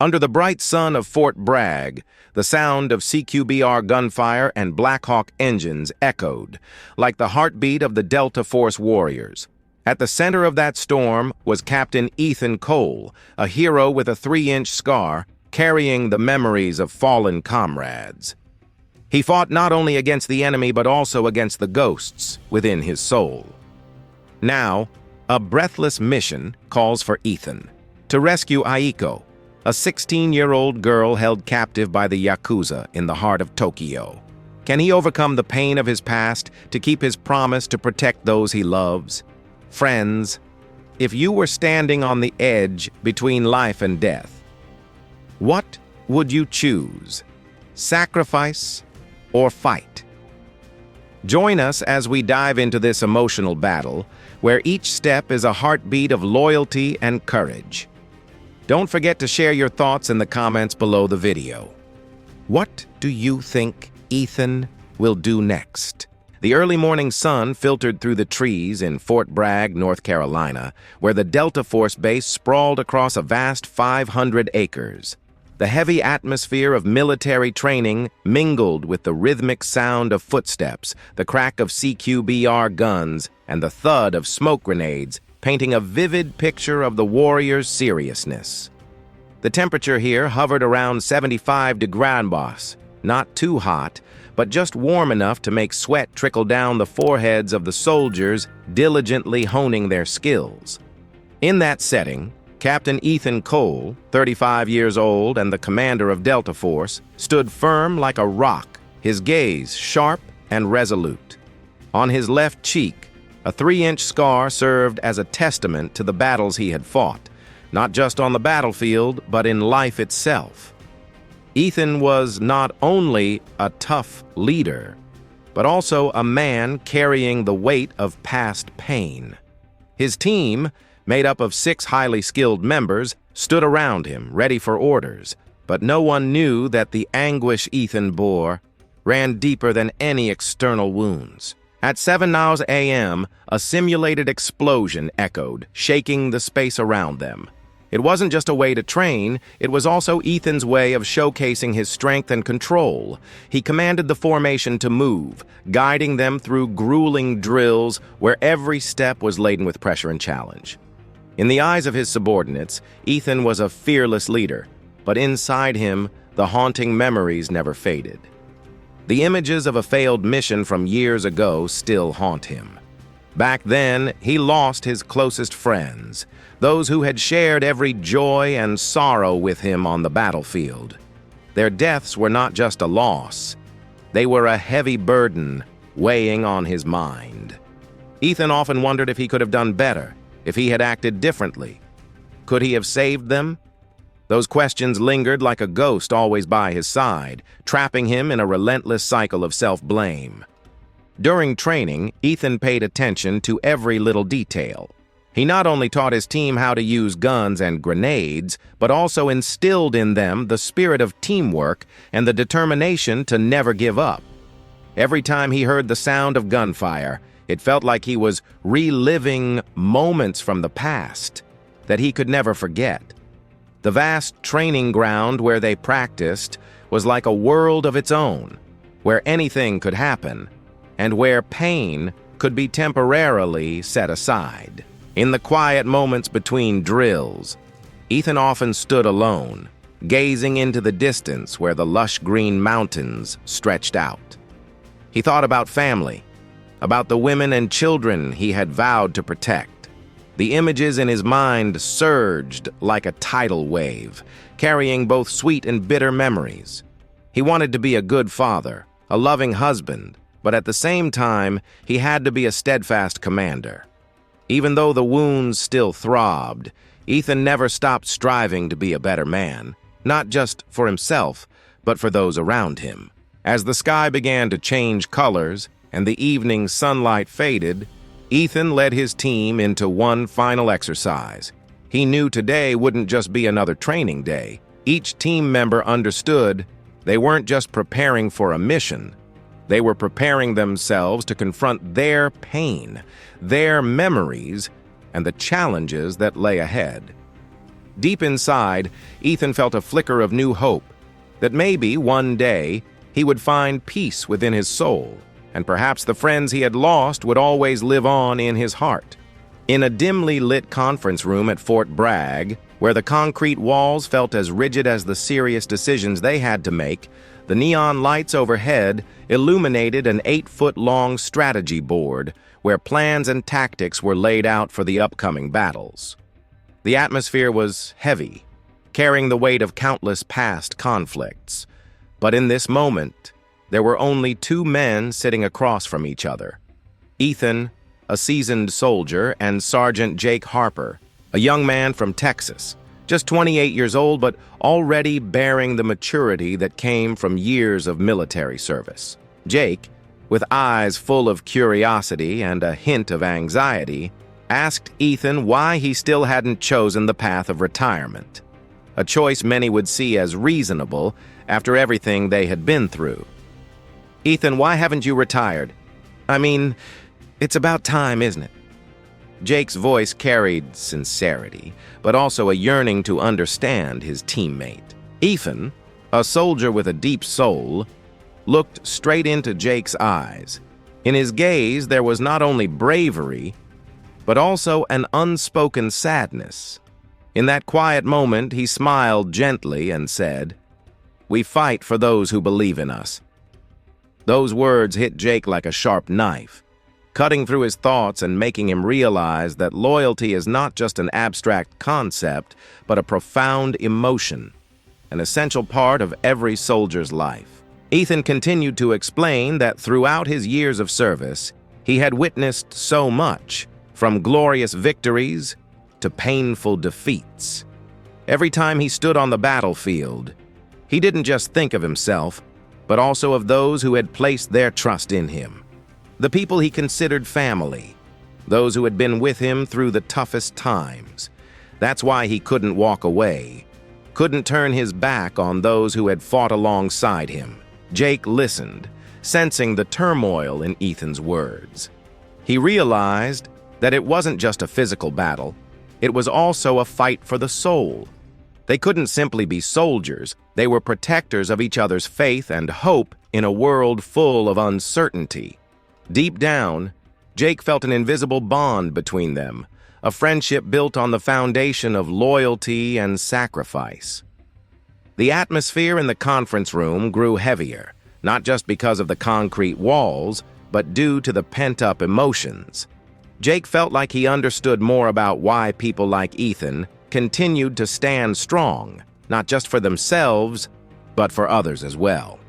Under the bright sun of Fort Bragg, the sound of CQBR gunfire and Black Hawk engines echoed, like the heartbeat of the Delta Force warriors. At the center of that storm was Captain Ethan Cole, a hero with a 3-inch scar, carrying the memories of fallen comrades. He fought not only against the enemy but also against the ghosts within his soul. Now, a breathless mission calls for Ethan to rescue Aiko, a 16-year-old girl held captive by the Yakuza in the heart of Tokyo. Can he overcome the pain of his past to keep his promise to protect those he loves? Friends, if you were standing on the edge between life and death, what would you choose? Sacrifice or fight? Join us as we dive into this emotional battle, where each step is a heartbeat of loyalty and courage. Don't forget to share your thoughts in the comments below the video. What do you think Ethan will do next? The early morning sun filtered through the trees in Fort Bragg, North Carolina, where the Delta Force base sprawled across a vast 500 acres. The heavy atmosphere of military training mingled with the rhythmic sound of footsteps, the crack of CQBR guns, and the thud of smoke grenades, painting a vivid picture of the warriors' seriousness. The temperature here hovered around 75 degrees, not too hot, but just warm enough to make sweat trickle down the foreheads of the soldiers diligently honing their skills. In that setting, Captain Ethan Cole, 35 years old and the commander of Delta Force, stood firm like a rock, his gaze sharp and resolute. On his left cheek, a 3-inch scar served as a testament to the battles he had fought, not just on the battlefield, but in life itself. Ethan was not only a tough leader, but also a man carrying the weight of past pain. His team, made up of 6 highly skilled members, stood around him, ready for orders, but no one knew that the anguish Ethan bore ran deeper than any external wounds. At 7:00 a.m., a simulated explosion echoed, shaking the space around them. It wasn't just a way to train, it was also Ethan's way of showcasing his strength and control. He commanded the formation to move, guiding them through grueling drills where every step was laden with pressure and challenge. In the eyes of his subordinates, Ethan was a fearless leader, but inside him, the haunting memories never faded. The images of a failed mission from years ago still haunt him. Back then, he lost his closest friends, those who had shared every joy and sorrow with him on the battlefield. Their deaths were not just a loss. They were a heavy burden weighing on his mind. Ethan often wondered if he could have done better, if he had acted differently. Could he have saved them? Those questions lingered like a ghost always by his side, trapping him in a relentless cycle of self-blame. During training, Ethan paid attention to every little detail. He not only taught his team how to use guns and grenades, but also instilled in them the spirit of teamwork and the determination to never give up. Every time he heard the sound of gunfire, it felt like he was reliving moments from the past that he could never forget. The vast training ground where they practiced was like a world of its own, where anything could happen, and where pain could be temporarily set aside. In the quiet moments between drills, Ethan often stood alone, gazing into the distance where the lush green mountains stretched out. He thought about family, about the women and children he had vowed to protect. The images in his mind surged like a tidal wave, carrying both sweet and bitter memories. He wanted to be a good father, a loving husband, but at the same time, he had to be a steadfast commander. Even though the wounds still throbbed, Ethan never stopped striving to be a better man, not just for himself, but for those around him. As the sky began to change colors and the evening sunlight faded, Ethan led his team into one final exercise. He knew today wouldn't just be another training day. Each team member understood they weren't just preparing for a mission. They were preparing themselves to confront their pain, their memories, and the challenges that lay ahead. Deep inside, Ethan felt a flicker of new hope, that maybe one day he would find peace within his soul, and perhaps the friends he had lost would always live on in his heart. In a dimly lit conference room at Fort Bragg, where the concrete walls felt as rigid as the serious decisions they had to make, the neon lights overhead illuminated an 8-foot-long strategy board where plans and tactics were laid out for the upcoming battles. The atmosphere was heavy, carrying the weight of countless past conflicts. But in this moment, there were only two men sitting across from each other. Ethan, a seasoned soldier, and Sergeant Jake Harper, a young man from Texas, just 28 years old but already bearing the maturity that came from years of military service. Jake, with eyes full of curiosity and a hint of anxiety, asked Ethan why he still hadn't chosen the path of retirement, a choice many would see as reasonable after everything they had been through. "Ethan, why haven't you retired? I mean, it's about time, isn't it?" Jake's voice carried sincerity, but also a yearning to understand his teammate. Ethan, a soldier with a deep soul, looked straight into Jake's eyes. In his gaze, there was not only bravery, but also an unspoken sadness. In that quiet moment, he smiled gently and said, "We fight for those who believe in us." Those words hit Jake like a sharp knife, cutting through his thoughts and making him realize that loyalty is not just an abstract concept, but a profound emotion, an essential part of every soldier's life. Ethan continued to explain that throughout his years of service, he had witnessed so much, from glorious victories to painful defeats. Every time he stood on the battlefield, he didn't just think of himself, but also of those who had placed their trust in him. The people he considered family, those who had been with him through the toughest times. That's why he couldn't walk away, couldn't turn his back on those who had fought alongside him. Jake listened, sensing the turmoil in Ethan's words. He realized that it wasn't just a physical battle, it was also a fight for the soul. They couldn't simply be soldiers, they were protectors of each other's faith and hope in a world full of uncertainty. Deep down, Jake felt an invisible bond between them, a friendship built on the foundation of loyalty and sacrifice. The atmosphere in the conference room grew heavier, not just because of the concrete walls, but due to the pent-up emotions. Jake felt like he understood more about why people like Ethan continued to stand strong, not just for themselves, but for others as well.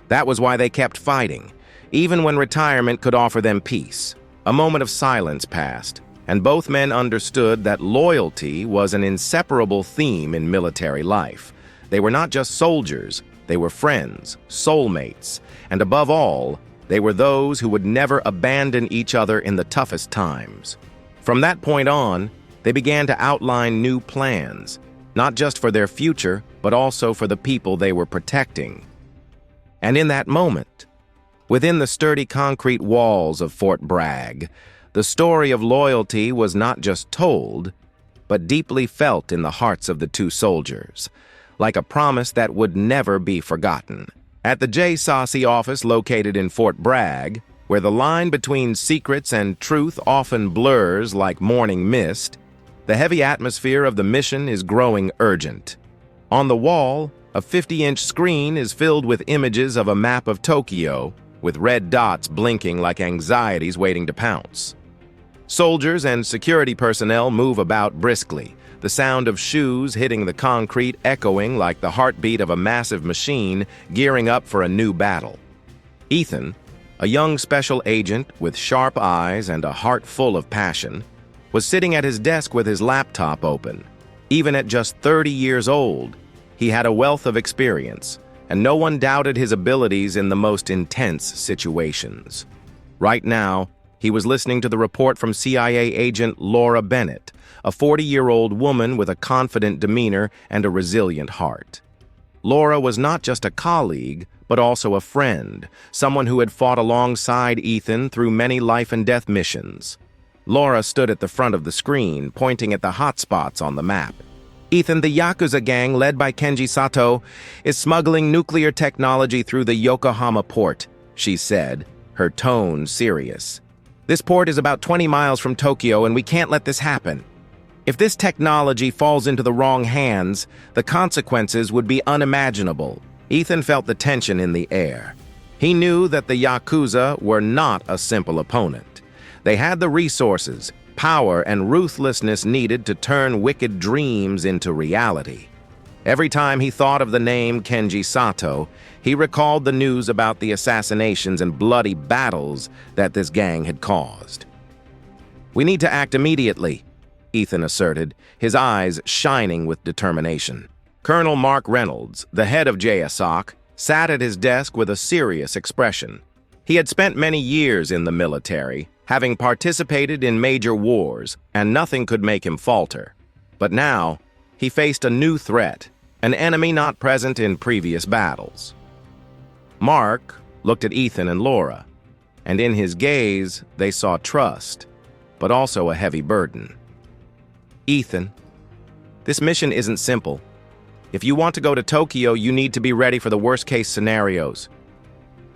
That was why they kept fighting, even when retirement could offer them peace. A moment of silence passed, and both men understood that loyalty was an inseparable theme in military life. They were not just soldiers, they were friends, soulmates, and above all, they were those who would never abandon each other in the toughest times. From that point on, they began to outline new plans, not just for their future, but also for the people they were protecting. And in that moment, within the sturdy concrete walls of Fort Bragg, the story of loyalty was not just told, but deeply felt in the hearts of the two soldiers, like a promise that would never be forgotten. At the J. Saucy office located in Fort Bragg, where the line between secrets and truth often blurs like morning mist, the heavy atmosphere of the mission is growing urgent. On the wall, a 50-inch screen is filled with images of a map of Tokyo, with red dots blinking like anxieties waiting to pounce. Soldiers and security personnel move about briskly, the sound of shoes hitting the concrete echoing like the heartbeat of a massive machine gearing up for a new battle. Ethan, a young special agent with sharp eyes and a heart full of passion, was sitting at his desk with his laptop open. Even at just 30 years old, he had a wealth of experience, and no one doubted his abilities in the most intense situations. Right now, he was listening to the report from CIA agent Laura Bennett, a 40-year-old woman with a confident demeanor and a resilient heart. Laura was not just a colleague, but also a friend, someone who had fought alongside Ethan through many life-and-death missions. Laura stood at the front of the screen, pointing at the hotspots on the map. Ethan, the Yakuza gang, led by Kenji Sato, is smuggling nuclear technology through the Yokohama port, she said, her tone serious. This port is about 20 miles from Tokyo, and we can't let this happen. If this technology falls into the wrong hands, the consequences would be unimaginable. Ethan felt the tension in the air. He knew that the Yakuza were not a simple opponent. They had the resources, power, and ruthlessness needed to turn wicked dreams into reality. Every time he thought of the name Kenji Sato, he recalled the news about the assassinations and bloody battles that this gang had caused. "We need to act immediately," Ethan asserted, his eyes shining with determination. Colonel Mark Reynolds, the head of JSOC, sat at his desk with a serious expression. He had spent many years in the military, having participated in major wars, and nothing could make him falter. But now, he faced a new threat, an enemy not present in previous battles. Mark looked at Ethan and Laura, and in his gaze they saw trust, but also a heavy burden. "Ethan, this mission isn't simple. If you want to go to Tokyo, you need to be ready for the worst-case scenarios."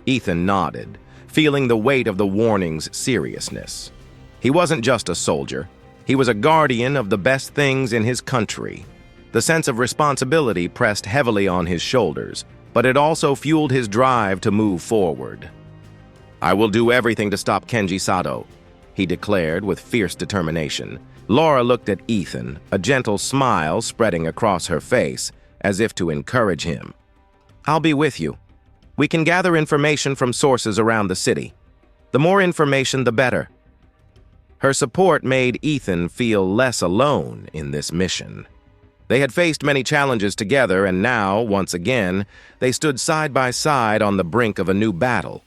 Ethan nodded, feeling the weight of the warning's seriousness. He wasn't just a soldier. He was a guardian of the best things in his country. The sense of responsibility pressed heavily on his shoulders, but it also fueled his drive to move forward. "I will do everything to stop Kenji Sato," he declared with fierce determination. Laura looked at Ethan, a gentle smile spreading across her face, as if to encourage him. "I'll be with you. We can gather information from sources around the city. The more information, the better." Her support made Ethan feel less alone in this mission. They had faced many challenges together, and now, once again, they stood side by side on the brink of a new battle.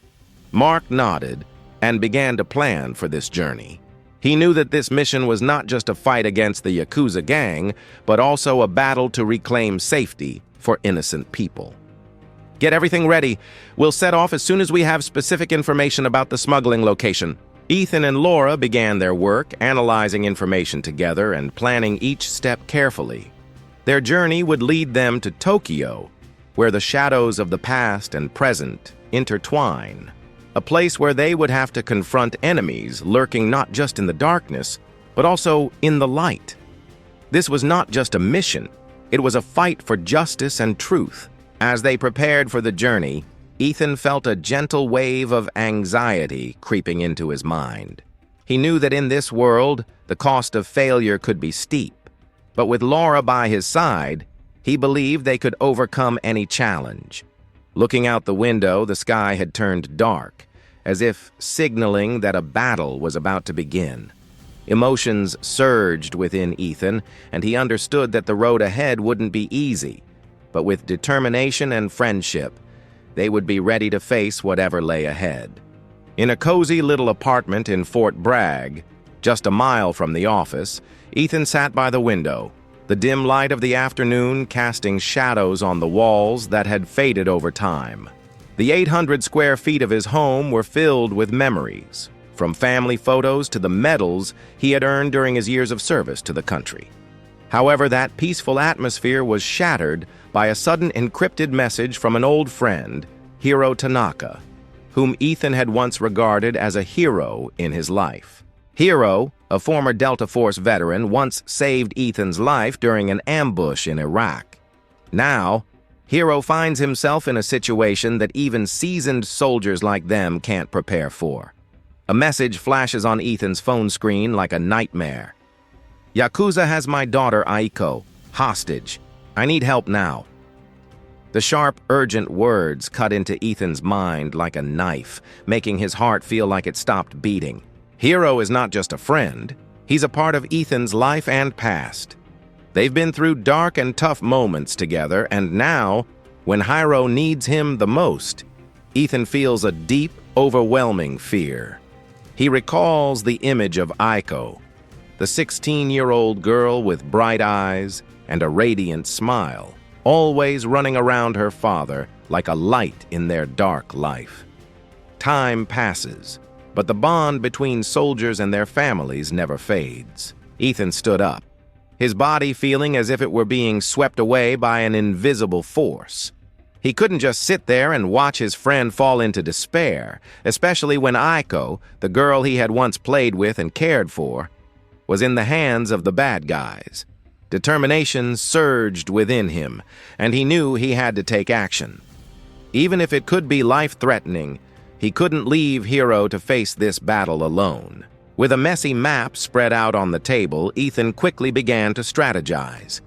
Mark nodded and began to plan for this journey. He knew that this mission was not just a fight against the Yakuza gang, but also a battle to reclaim safety for innocent people. "Get everything ready. We'll set off as soon as we have specific information about the smuggling location." Ethan and Laura began their work, analyzing information together and planning each step carefully. Their journey would lead them to Tokyo, where the shadows of the past and present intertwine. A place where they would have to confront enemies lurking not just in the darkness, but also in the light. This was not just a mission, it was a fight for justice and truth. As they prepared for the journey, Ethan felt a gentle wave of anxiety creeping into his mind. He knew that in this world, the cost of failure could be steep, but with Laura by his side, he believed they could overcome any challenge. Looking out the window, the sky had turned dark, as if signaling that a battle was about to begin. Emotions surged within Ethan, and he understood that the road ahead wouldn't be easy, but with determination and friendship, they would be ready to face whatever lay ahead. In a cozy little apartment in Fort Bragg, just a mile from the office, Ethan sat by the window, the dim light of the afternoon casting shadows on the walls that had faded over time. The 800 square feet of his home were filled with memories, from family photos to the medals he had earned during his years of service to the country. However, that peaceful atmosphere was shattered by a sudden encrypted message from an old friend, Hiro Tanaka, whom Ethan had once regarded as a hero in his life. Hiro, a former Delta Force veteran, once saved Ethan's life during an ambush in Iraq. Now, Hiro finds himself in a situation that even seasoned soldiers like them can't prepare for. A message flashes on Ethan's phone screen like a nightmare. "Yakuza has my daughter Aiko hostage. I need help now." The sharp, urgent words cut into Ethan's mind like a knife, making his heart feel like it stopped beating. Hiro is not just a friend, he's a part of Ethan's life and past. They've been through dark and tough moments together, and now, when Hiro needs him the most, Ethan feels a deep, overwhelming fear. He recalls the image of Aiko, the 16-year-old girl with bright eyes and a radiant smile, always running around her father like a light in their dark life. Time passes, but the bond between soldiers and their families never fades. Ethan stood up. his body feeling as if it were being swept away by an invisible force. He couldn't just sit there and watch his friend fall into despair, especially when Aiko, the girl he had once played with and cared for, was in the hands of the bad guys. Determination surged within him, and he knew he had to take action. Even if it could be life-threatening, he couldn't leave Hiro to face this battle alone. With a messy map spread out on the table, Ethan quickly began to strategize.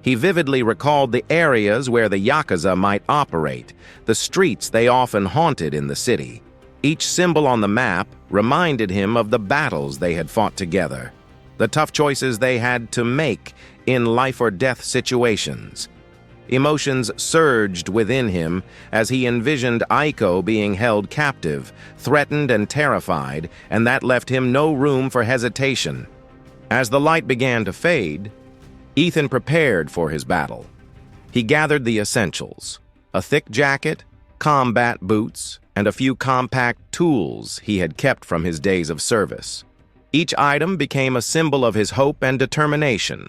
He vividly recalled the areas where the Yakuza might operate, the streets they often haunted in the city. Each symbol on the map reminded him of the battles they had fought together, the tough choices they had to make in life-or-death situations. Emotions surged within him as he envisioned Aiko being held captive, threatened and terrified, and that left him no room for hesitation. As the light began to fade, Ethan prepared for his battle. He gathered the essentials: a thick jacket, combat boots, and a few compact tools he had kept from his days of service. Each item became a symbol of his hope and determination.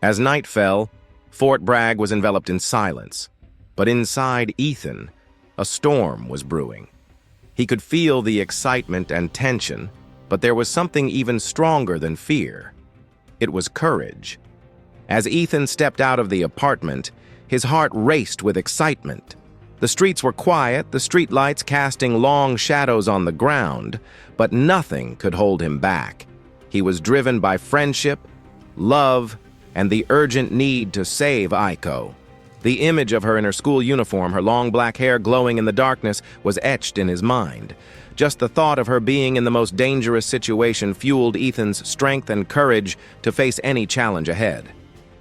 As night fell, Fort Bragg was enveloped in silence, but inside Ethan, a storm was brewing. He could feel the excitement and tension, but there was something even stronger than fear. It was courage. As Ethan stepped out of the apartment, his heart raced with excitement. The streets were quiet, the streetlights casting long shadows on the ground, but nothing could hold him back. He was driven by friendship, love, and the urgent need to save Aiko. The image of her in her school uniform, her long black hair glowing in the darkness, was etched in his mind. Just the thought of her being in the most dangerous situation fueled Ethan's strength and courage to face any challenge ahead.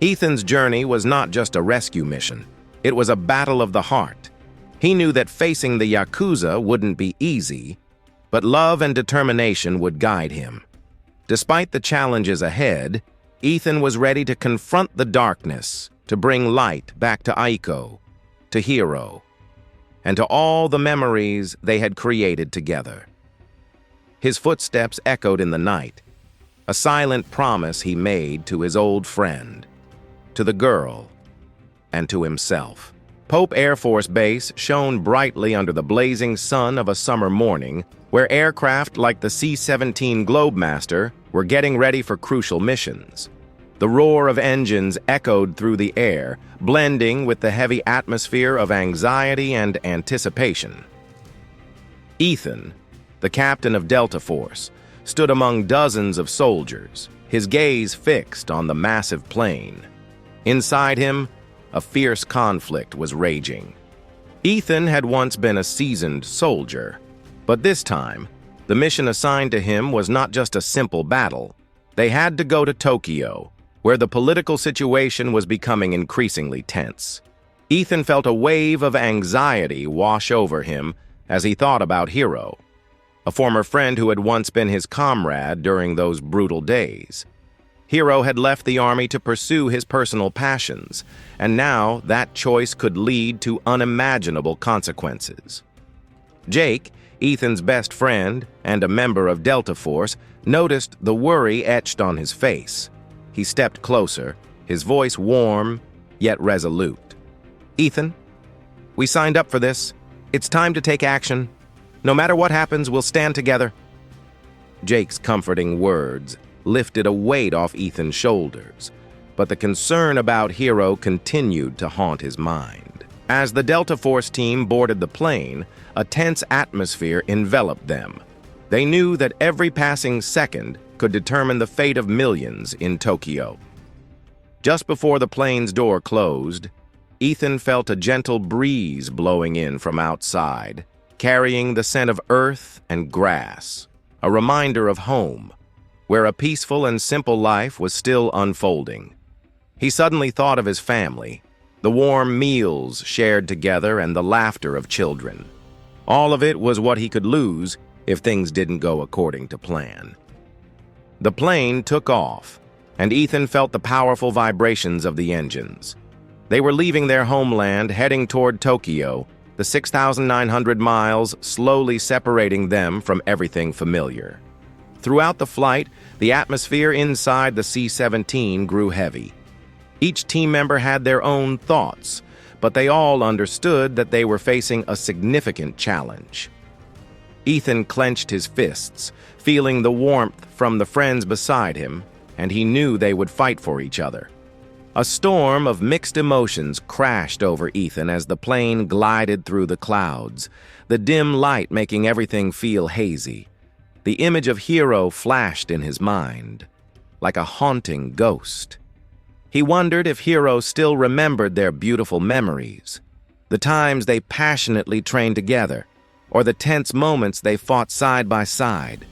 Ethan's journey was not just a rescue mission. It was a battle of the heart. He knew that facing the Yakuza wouldn't be easy, but love and determination would guide him. Despite the challenges ahead, Ethan was ready to confront the darkness, to bring light back to Aiko, to Hiro, and to all the memories they had created together. His footsteps echoed in the night, a silent promise he made to his old friend, to the girl, and to himself. Pope Air Force Base shone brightly under the blazing sun of a summer morning, where aircraft like the C-17 Globemaster were getting ready for crucial missions. The roar of engines echoed through the air, blending with the heavy atmosphere of anxiety and anticipation. Ethan, the captain of Delta Force, stood among dozens of soldiers, his gaze fixed on the massive plane. Inside him, a fierce conflict was raging. Ethan had once been a seasoned soldier, but this time, the mission assigned to him was not just a simple battle. They had to go to Tokyo, where the political situation was becoming increasingly tense. Ethan felt a wave of anxiety wash over him as he thought about Hiro, a former friend who had once been his comrade during those brutal days. Hiro had left the army to pursue his personal passions, and now that choice could lead to unimaginable consequences. Jake, Ethan's best friend and a member of Delta Force, noticed the worry etched on his face. He stepped closer, his voice warm, yet resolute. "Ethan, we signed up for this. It's time to take action. No matter what happens, we'll stand together." Jake's comforting words lifted a weight off Ethan's shoulders, but the concern about Hiro continued to haunt his mind. As the Delta Force team boarded the plane, a tense atmosphere enveloped them. They knew that every passing second could determine the fate of millions in Tokyo. Just before the plane's door closed, Ethan felt a gentle breeze blowing in from outside, carrying the scent of earth and grass, a reminder of home, where a peaceful and simple life was still unfolding. He suddenly thought of his family, the warm meals shared together and the laughter of children. All of it was what he could lose if things didn't go according to plan. The plane took off, and Ethan felt the powerful vibrations of the engines. They were leaving their homeland, heading toward Tokyo, the 6,900 miles slowly separating them from everything familiar. Throughout the flight, the atmosphere inside the C-17 grew heavy. Each team member had their own thoughts, but they all understood that they were facing a significant challenge. Ethan clenched his fists, feeling the warmth from the friends beside him, and he knew they would fight for each other. A storm of mixed emotions crashed over Ethan as the plane glided through the clouds, the dim light making everything feel hazy. The image of Hero flashed in his mind, like a haunting ghost. He wondered if Hero still remembered their beautiful memories, the times they passionately trained together, or the tense moments they fought side by side.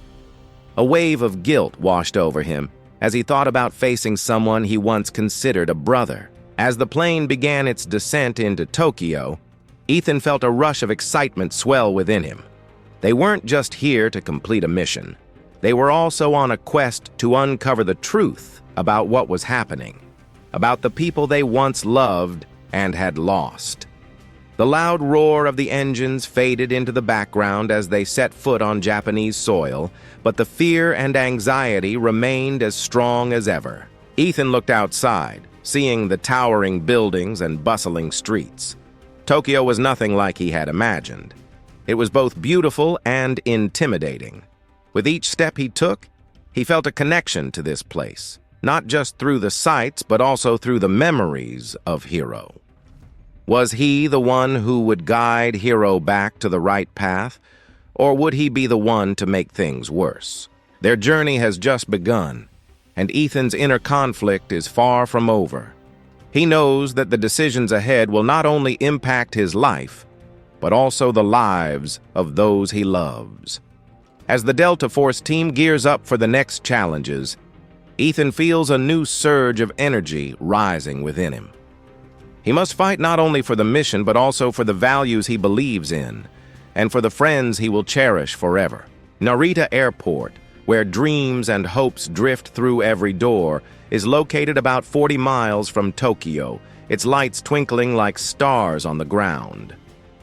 A wave of guilt washed over him as he thought about facing someone he once considered a brother. As the plane began its descent into Tokyo, Ethan felt a rush of excitement swell within him. They weren't just here to complete a mission. They were also on a quest to uncover the truth about what was happening, about the people they once loved and had lost. The loud roar of the engines faded into the background as they set foot on Japanese soil, but the fear and anxiety remained as strong as ever. Ethan looked outside, seeing the towering buildings and bustling streets. Tokyo was nothing like he had imagined. It was both beautiful and intimidating. With each step he took, he felt a connection to this place, not just through the sights, but also through the memories of Hero. Was he the one who would guide Hero back to the right path, or would he be the one to make things worse? Their journey has just begun, and Ethan's inner conflict is far from over. He knows that the decisions ahead will not only impact his life, but also the lives of those he loves. As the Delta Force team gears up for the next challenges, Ethan feels a new surge of energy rising within him. He must fight not only for the mission, but also for the values he believes in, and for the friends he will cherish forever. Narita Airport, where dreams and hopes drift through every door, is located about 40 miles from Tokyo, its lights twinkling like stars on the ground.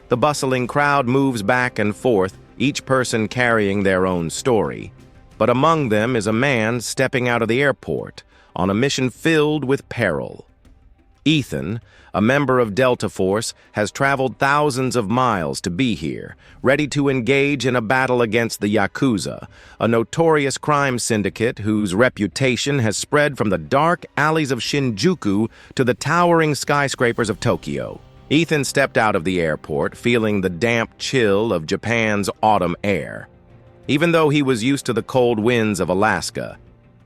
The bustling crowd moves back and forth, each person carrying their own story. But among them is a man stepping out of the airport on a mission filled with peril. Ethan, a member of Delta Force, has traveled thousands of miles to be here, ready to engage in a battle against the Yakuza, a notorious crime syndicate whose reputation has spread from the dark alleys of Shinjuku to the towering skyscrapers of Tokyo. Ethan stepped out of the airport, feeling the damp chill of Japan's autumn air. Even though he was used to the cold winds of Alaska,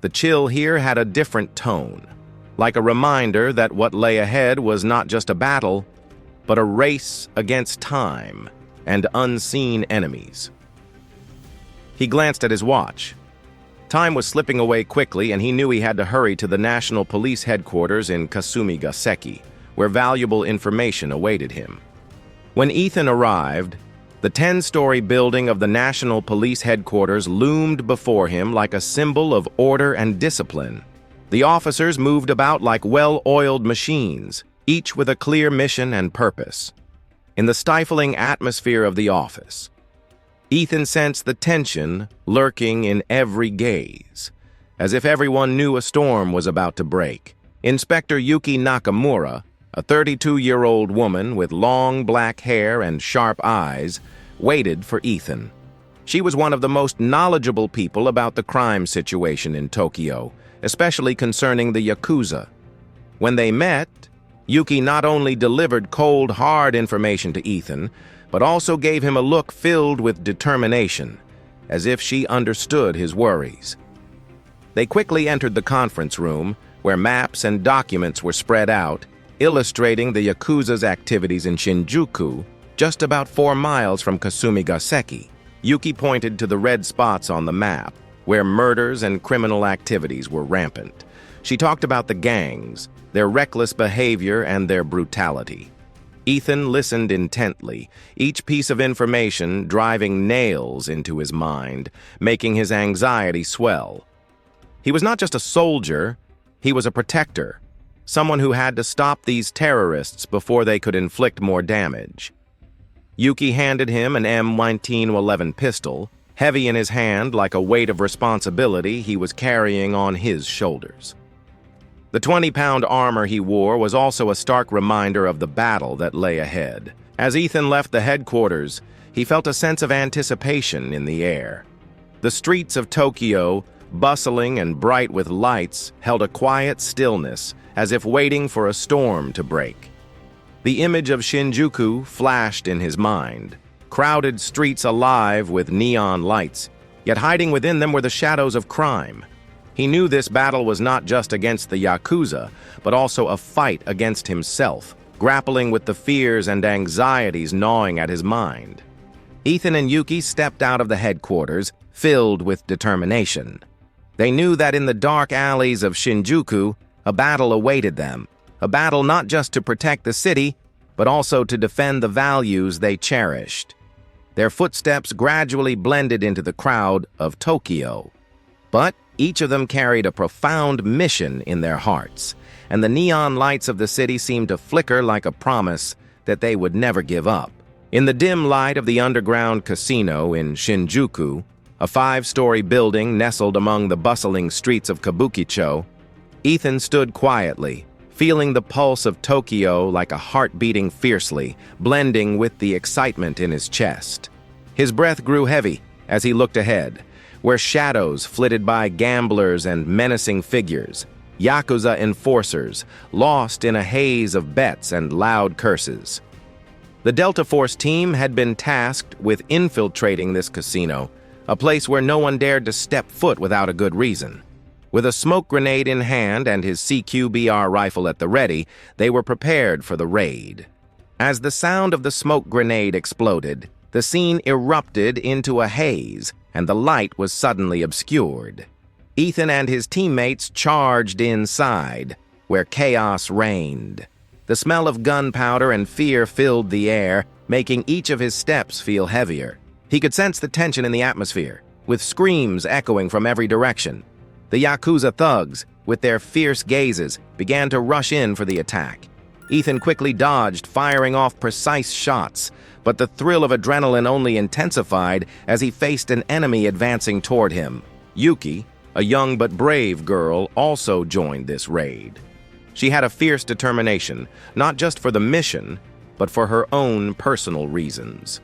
the chill here had a different tone, like a reminder that what lay ahead was not just a battle, but a race against time and unseen enemies. He glanced at his watch. Time was slipping away quickly, and he knew he had to hurry to the National Police Headquarters in Kasumigaseki, where valuable information awaited him. When Ethan arrived, the 10-story building of the National Police Headquarters loomed before him like a symbol of order and discipline. The officers moved about like well-oiled machines, each with a clear mission and purpose. In the stifling atmosphere of the office, Ethan sensed the tension lurking in every gaze, as if everyone knew a storm was about to break. Inspector Yuki Nakamura, a 32-year-old woman with long black hair and sharp eyes, waited for Ethan. She was one of the most knowledgeable people about the crime situation in Tokyo, especially concerning the Yakuza. When they met, Yuki not only delivered cold, hard information to Ethan, but also gave him a look filled with determination, as if she understood his worries. They quickly entered the conference room, where maps and documents were spread out, illustrating the Yakuza's activities in Shinjuku, just about 4 miles from Kasumigaseki. Yuki pointed to the red spots on the map, where murders and criminal activities were rampant. She talked about the gangs, their reckless behavior, and their brutality. Ethan listened intently, each piece of information driving nails into his mind, making his anxiety swell. He was not just a soldier, he was a protector, someone who had to stop these terrorists before they could inflict more damage. Yuki handed him an M1911 pistol, heavy in his hand like a weight of responsibility he was carrying on his shoulders. The 20-pound armor he wore was also a stark reminder of the battle that lay ahead. As Ethan left the headquarters, he felt a sense of anticipation in the air. The streets of Tokyo, bustling and bright with lights, held a quiet stillness, as if waiting for a storm to break. The image of Shinjuku flashed in his mind, crowded streets alive with neon lights, yet hiding within them were the shadows of crime. He knew this battle was not just against the Yakuza, but also a fight against himself, grappling with the fears and anxieties gnawing at his mind. Ethan and Yuki stepped out of the headquarters, filled with determination. They knew that in the dark alleys of Shinjuku, a battle awaited them, a battle not just to protect the city, but also to defend the values they cherished. Their footsteps gradually blended into the crowd of Tokyo. But each of them carried a profound mission in their hearts, and the neon lights of the city seemed to flicker like a promise that they would never give up. In the dim light of the underground casino in Shinjuku, a 5-story building nestled among the bustling streets of Kabukicho, Ethan stood quietly, feeling the pulse of Tokyo like a heart beating fiercely, blending with the excitement in his chest. His breath grew heavy as he looked ahead, where shadows flitted by gamblers and menacing figures, Yakuza enforcers, lost in a haze of bets and loud curses. The Delta Force team had been tasked with infiltrating this casino, a place where no one dared to step foot without a good reason. With a smoke grenade in hand and his CQBR rifle at the ready, they were prepared for the raid. As the sound of the smoke grenade exploded, the scene erupted into a haze, and the light was suddenly obscured. Ethan and his teammates charged inside, where chaos reigned. The smell of gunpowder and fear filled the air, making each of his steps feel heavier. He could sense the tension in the atmosphere, with screams echoing from every direction. The Yakuza thugs, with their fierce gazes, began to rush in for the attack. Ethan quickly dodged, firing off precise shots, but the thrill of adrenaline only intensified as he faced an enemy advancing toward him. Yuki, a young but brave girl, also joined this raid. She had a fierce determination, not just for the mission, but for her own personal reasons.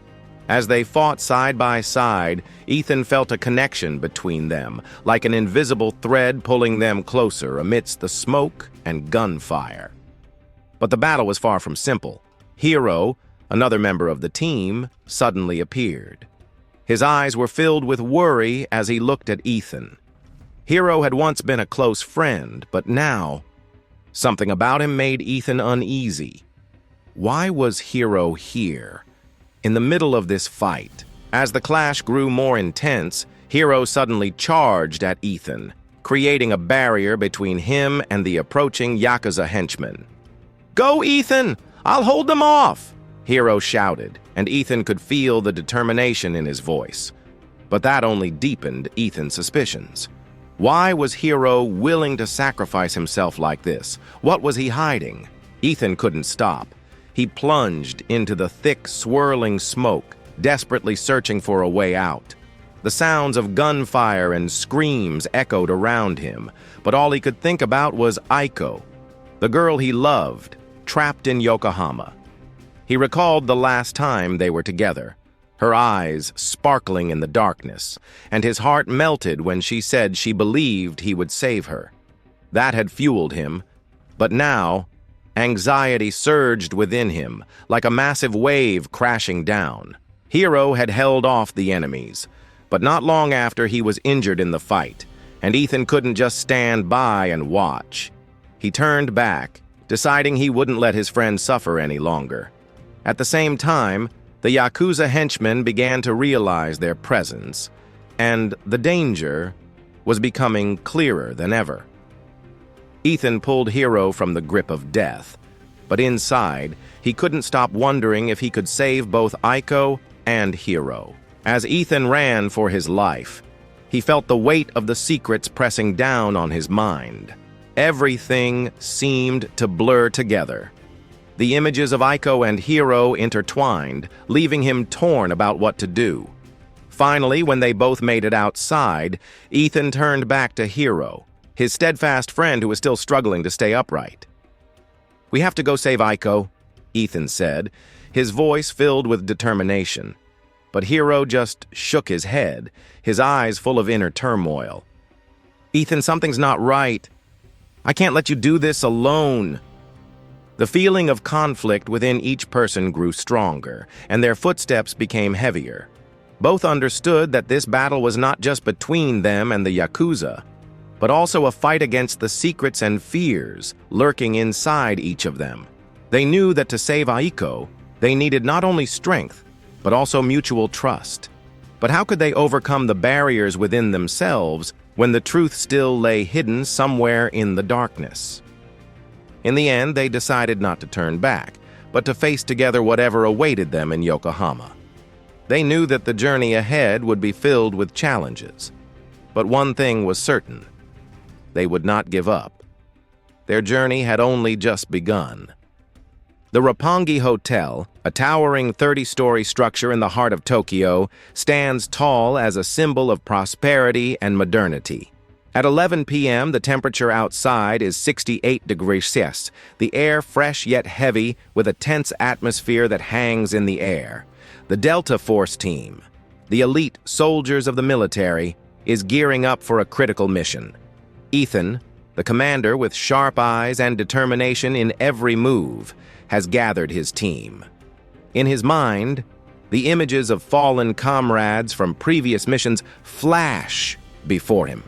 As they fought side by side, Ethan felt a connection between them, like an invisible thread pulling them closer amidst the smoke and gunfire. But the battle was far from simple. Hiro, another member of the team, suddenly appeared. His eyes were filled with worry as he looked at Ethan. Hiro had once been a close friend, but now, something about him made Ethan uneasy. Why was Hiro here, in the middle of this fight? As the clash grew more intense, Hiro suddenly charged at Ethan, creating a barrier between him and the approaching Yakuza henchmen. "Go, Ethan! I'll hold them off!" Hiro shouted, and Ethan could feel the determination in his voice. But that only deepened Ethan's suspicions. Why was Hiro willing to sacrifice himself like this? What was he hiding? Ethan couldn't stop. He plunged into the thick, swirling smoke, desperately searching for a way out. The sounds of gunfire and screams echoed around him, but all he could think about was Aiko, the girl he loved, trapped in Yokohama. He recalled the last time they were together, her eyes sparkling in the darkness, and his heart melted when she said she believed he would save her. That had fueled him, but now anxiety surged within him, like a massive wave crashing down. Hiro had held off the enemies, but not long after he was injured in the fight, and Ethan couldn't just stand by and watch. He turned back, deciding he wouldn't let his friend suffer any longer. At the same time, the Yakuza henchmen began to realize their presence, and the danger was becoming clearer than ever. Ethan pulled Hiro from the grip of death, but inside, he couldn't stop wondering if he could save both Aiko and Hiro. As Ethan ran for his life, he felt the weight of the secrets pressing down on his mind. Everything seemed to blur together. The images of Aiko and Hiro intertwined, leaving him torn about what to do. Finally, when they both made it outside, Ethan turned back to Hiro, his steadfast friend who was still struggling to stay upright. "We have to go save Aiko," Ethan said, his voice filled with determination. But Hiro just shook his head, his eyes full of inner turmoil. "Ethan, something's not right. I can't let you do this alone." The feeling of conflict within each person grew stronger, and their footsteps became heavier. Both understood that this battle was not just between them and the Yakuza, but also a fight against the secrets and fears lurking inside each of them. They knew that to save Aiko, they needed not only strength, but also mutual trust. But how could they overcome the barriers within themselves when the truth still lay hidden somewhere in the darkness? In the end, they decided not to turn back, but to face together whatever awaited them in Yokohama. They knew that the journey ahead would be filled with challenges. But one thing was certain: they would not give up. Their journey had only just begun. The Roppongi Hotel, a towering 30-story structure in the heart of Tokyo, stands tall as a symbol of prosperity and modernity. At 11 p.m., the temperature outside is 68 degrees Celsius, the air fresh yet heavy with a tense atmosphere that hangs in the air. The Delta Force team, the elite soldiers of the military, is gearing up for a critical mission. Ethan, the commander with sharp eyes and determination in every move, has gathered his team. In his mind, the images of fallen comrades from previous missions flash before him,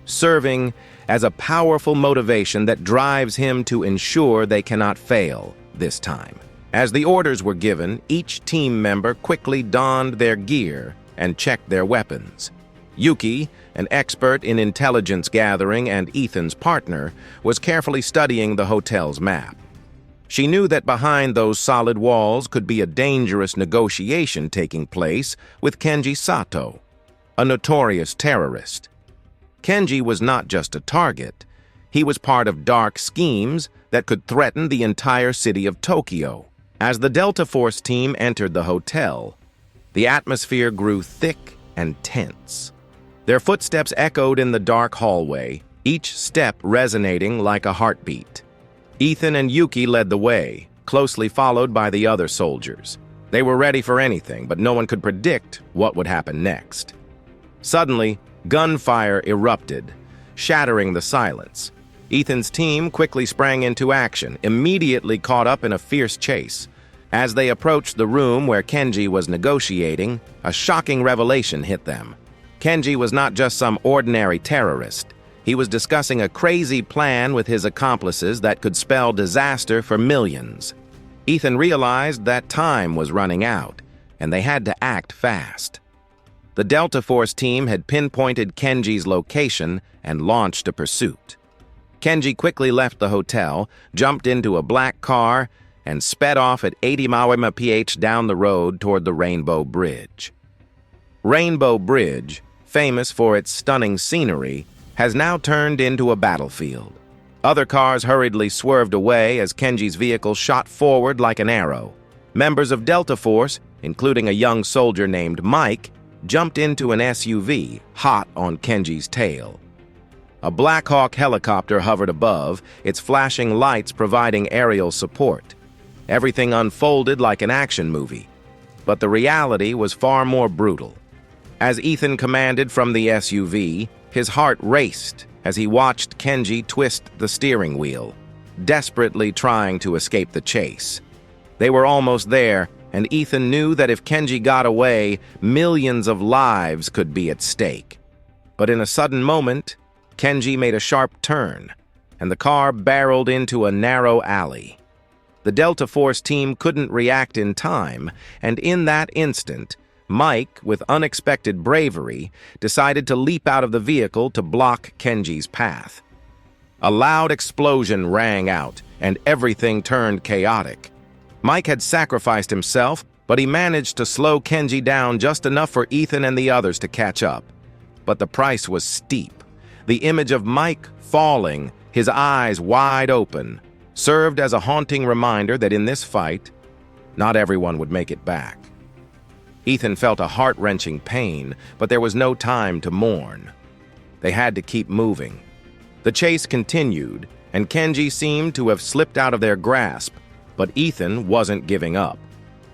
serving as a powerful motivation that drives him to ensure they cannot fail this time. As the orders were given, each team member quickly donned their gear and checked their weapons. Yuki, an expert in intelligence gathering and Ethan's partner, was carefully studying the hotel's map. She knew that behind those solid walls could be a dangerous negotiation taking place with Kenji Sato, a notorious terrorist. Kenji was not just a target. He was part of dark schemes that could threaten the entire city of Tokyo. As the Delta Force team entered the hotel, the atmosphere grew thick and tense. Their footsteps echoed in the dark hallway, each step resonating like a heartbeat. Ethan and Yuki led the way, closely followed by the other soldiers. They were ready for anything, but no one could predict what would happen next. Suddenly, gunfire erupted, shattering the silence. Ethan's team quickly sprang into action, immediately caught up in a fierce chase. As they approached the room where Kenji was negotiating, a shocking revelation hit them. Kenji was not just some ordinary terrorist. He was discussing a crazy plan with his accomplices that could spell disaster for millions. Ethan realized that time was running out, and they had to act fast. The Delta Force team had pinpointed Kenji's location and launched a pursuit. Kenji quickly left the hotel, jumped into a black car, and sped off at 80 mph down the road toward the Rainbow Bridge. Rainbow Bridge, famous for its stunning scenery, has now turned into a battlefield. Other cars hurriedly swerved away as Kenji's vehicle shot forward like an arrow. Members of Delta Force, including a young soldier named Mike, jumped into an SUV, hot on Kenji's tail. A Black Hawk helicopter hovered above, its flashing lights providing aerial support. Everything unfolded like an action movie, but the reality was far more brutal. As Ethan commanded from the SUV, his heart raced as he watched Kenji twist the steering wheel, desperately trying to escape the chase. They were almost there, and Ethan knew that if Kenji got away, millions of lives could be at stake. But in a sudden moment, Kenji made a sharp turn, and the car barreled into a narrow alley. The Delta Force team couldn't react in time, and in that instant, Mike, with unexpected bravery, decided to leap out of the vehicle to block Kenji's path. A loud explosion rang out, and everything turned chaotic. Mike had sacrificed himself, but he managed to slow Kenji down just enough for Ethan and the others to catch up. But the price was steep. The image of Mike falling, his eyes wide open, served as a haunting reminder that in this fight, not everyone would make it back. Ethan felt a heart-wrenching pain, but there was no time to mourn. They had to keep moving. The chase continued, and Kenji seemed to have slipped out of their grasp, but Ethan wasn't giving up.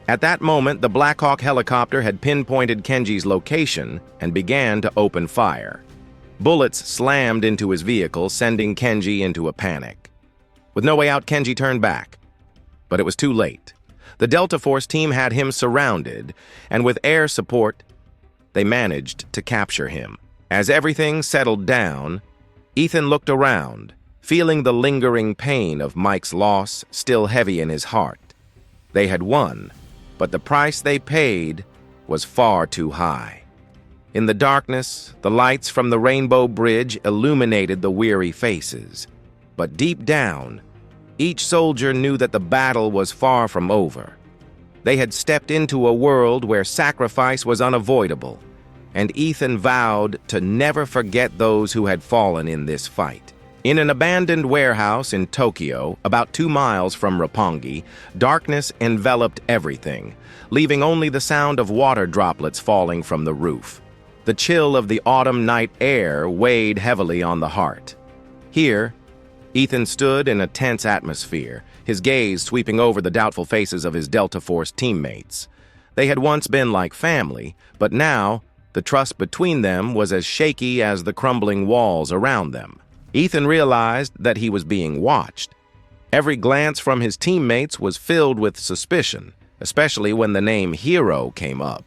At that moment, the Black Hawk helicopter had pinpointed Kenji's location and began to open fire. Bullets slammed into his vehicle, sending Kenji into a panic. With no way out, Kenji turned back. But it was too late. The Delta Force team had him surrounded, and with air support, they managed to capture him. As everything settled down, Ethan looked around, feeling the lingering pain of Mike's loss still heavy in his heart. They had won, but the price they paid was far too high. In the darkness, the lights from the Rainbow Bridge illuminated the weary faces. But deep down, each soldier knew that the battle was far from over. They had stepped into a world where sacrifice was unavoidable, and Ethan vowed to never forget those who had fallen in this fight. In an abandoned warehouse in Tokyo, about 2 miles from Roppongi, darkness enveloped everything, leaving only the sound of water droplets falling from the roof. The chill of the autumn night air weighed heavily on the heart. Here, Ethan stood in a tense atmosphere, his gaze sweeping over the doubtful faces of his Delta Force teammates. They had once been like family, but now the trust between them was as shaky as the crumbling walls around them. Ethan realized that he was being watched. Every glance from his teammates was filled with suspicion, especially when the name Hero came up.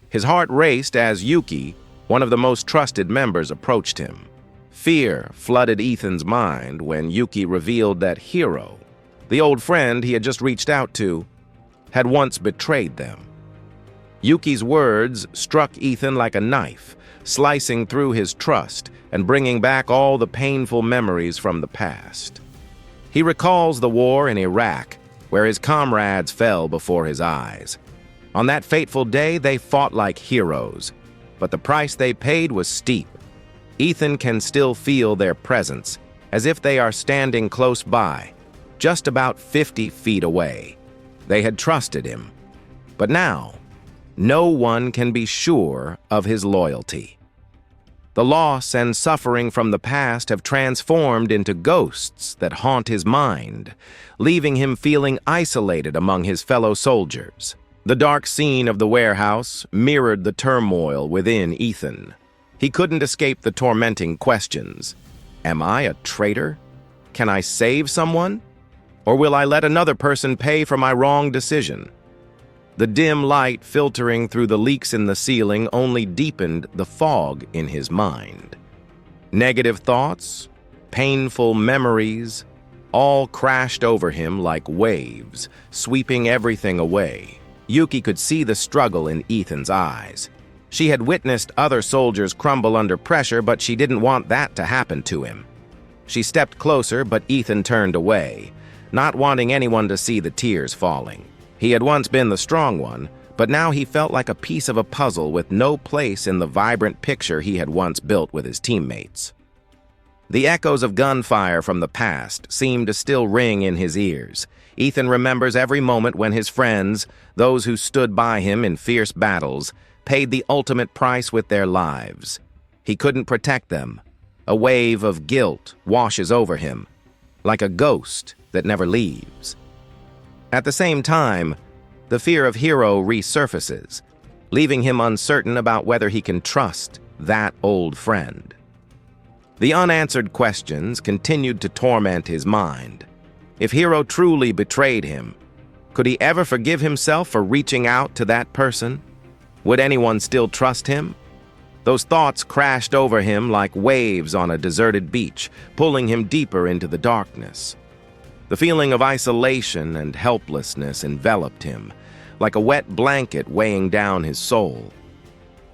His heart raced as Yuki, one of the most trusted members, approached him. Fear flooded Ethan's mind when Yuki revealed that Hero, the old friend he had just reached out to, had once betrayed them. Yuki's words struck Ethan like a knife, slicing through his trust and bringing back all the painful memories from the past. He recalls the war in Iraq, where his comrades fell before his eyes. On that fateful day, they fought like heroes, but the price they paid was steep. Ethan can still feel their presence, as if they are standing close by, just about 50 feet away. They had trusted him, but now, no one can be sure of his loyalty. The loss and suffering from the past have transformed into ghosts that haunt his mind, leaving him feeling isolated among his fellow soldiers. The dark scene of the warehouse mirrored the turmoil within Ethan. He couldn't escape the tormenting questions. Am I a traitor? Can I save someone? Or will I let another person pay for my wrong decision? The dim light filtering through the leaks in the ceiling only deepened the fog in his mind. Negative thoughts, painful memories, all crashed over him like waves, sweeping everything away. Yuki could see the struggle in Ethan's eyes. She had witnessed other soldiers crumble under pressure, but she didn't want that to happen to him. She stepped closer, but Ethan turned away, not wanting anyone to see the tears falling. He had once been the strong one, but now he felt like a piece of a puzzle with no place in the vibrant picture he had once built with his teammates. The echoes of gunfire from the past seemed to still ring in his ears. Ethan remembers every moment when his friends, those who stood by him in fierce battles, paid the ultimate price with their lives. He couldn't protect them. A wave of guilt washes over him, like a ghost that never leaves. At the same time, the fear of Hero resurfaces, leaving him uncertain about whether he can trust that old friend. The unanswered questions continued to torment his mind. If Hero truly betrayed him, could he ever forgive himself for reaching out to that person? Would anyone still trust him? Those thoughts crashed over him like waves on a deserted beach, pulling him deeper into the darkness. The feeling of isolation and helplessness enveloped him, like a wet blanket weighing down his soul.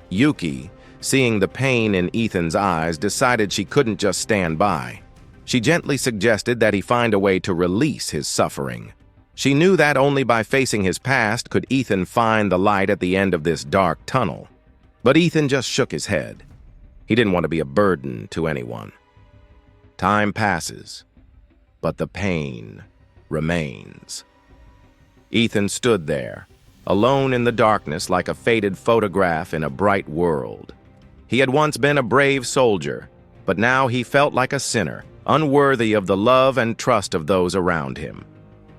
Yuki, seeing the pain in Ethan's eyes, decided she couldn't just stand by. She gently suggested that he find a way to release his suffering. She knew that only by facing his past could Ethan find the light at the end of this dark tunnel. But Ethan just shook his head. He didn't want to be a burden to anyone. Time passes, but the pain remains. Ethan stood there, alone in the darkness like a faded photograph in a bright world. He had once been a brave soldier, but now he felt like a sinner, unworthy of the love and trust of those around him.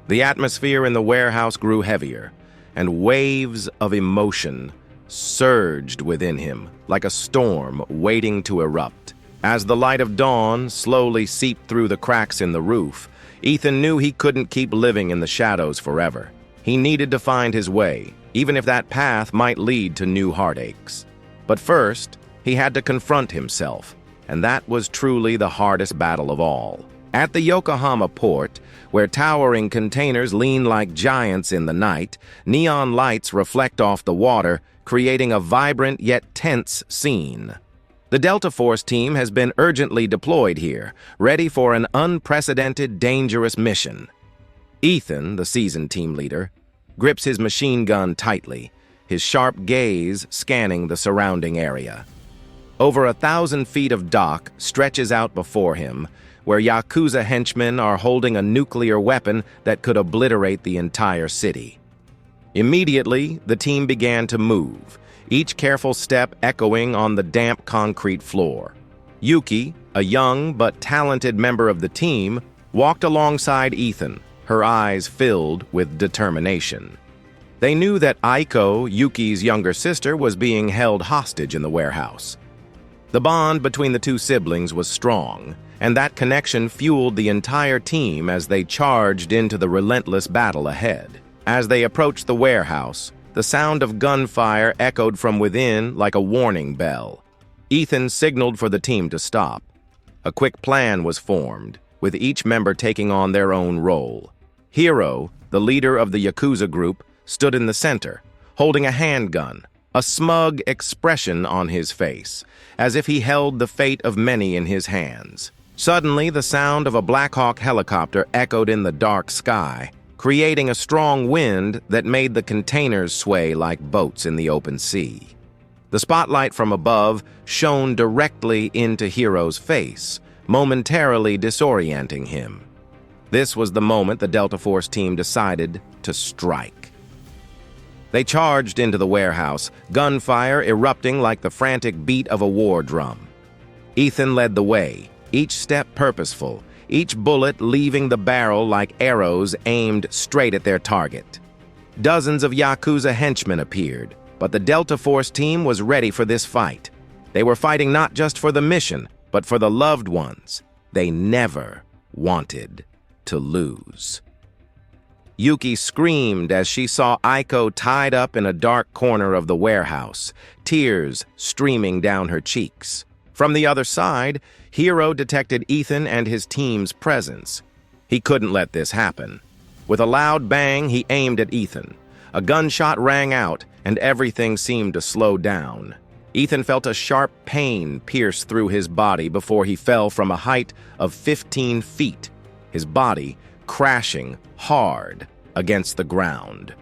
The atmosphere in the warehouse grew heavier, and waves of emotion surged within him like a storm waiting to erupt. As the light of dawn slowly seeped through the cracks in the roof, Ethan knew he couldn't keep living in the shadows forever. He needed to find his way, even if that path might lead to new heartaches. But first, he had to confront himself, and that was truly the hardest battle of all. At the Yokohama port, where towering containers lean like giants in the night, neon lights reflect off the water, creating a vibrant yet tense scene. The Delta Force team has been urgently deployed here, ready for an unprecedented, dangerous mission. Ethan, the seasoned team leader, grips his machine gun tightly, his sharp gaze scanning the surrounding area. Over 1,000 feet of dock stretches out before him, where Yakuza henchmen are holding a nuclear weapon that could obliterate the entire city. Immediately, the team began to move, each careful step echoing on the damp concrete floor. Yuki, a young but talented member of the team, walked alongside Ethan, her eyes filled with determination. They knew that Aiko, Yuki's younger sister, was being held hostage in the warehouse. The bond between the two siblings was strong, and that connection fueled the entire team as they charged into the relentless battle ahead. As they approached the warehouse, the sound of gunfire echoed from within like a warning bell. Ethan signaled for the team to stop. A quick plan was formed, with each member taking on their own role. Hiro, the leader of the Yakuza group, stood in the center, holding a handgun, a smug expression on his face, as if he held the fate of many in his hands. Suddenly, the sound of a Black Hawk helicopter echoed in the dark sky, creating a strong wind that made the containers sway like boats in the open sea. The spotlight from above shone directly into Hiro's face, momentarily disorienting him. This was the moment the Delta Force team decided to strike. They charged into the warehouse, gunfire erupting like the frantic beat of a war drum. Ethan led the way, each step purposeful, each bullet leaving the barrel like arrows aimed straight at their target. Dozens of Yakuza henchmen appeared, but the Delta Force team was ready for this fight. They were fighting not just for the mission, but for the loved ones they never wanted to lose. Yuki screamed as she saw Aiko tied up in a dark corner of the warehouse, tears streaming down her cheeks. From the other side, Hiro detected Ethan and his team's presence. He couldn't let this happen. With a loud bang, he aimed at Ethan. A gunshot rang out, and everything seemed to slow down. Ethan felt a sharp pain pierce through his body before he fell from a height of 15 feet, his body crashing hard against the ground.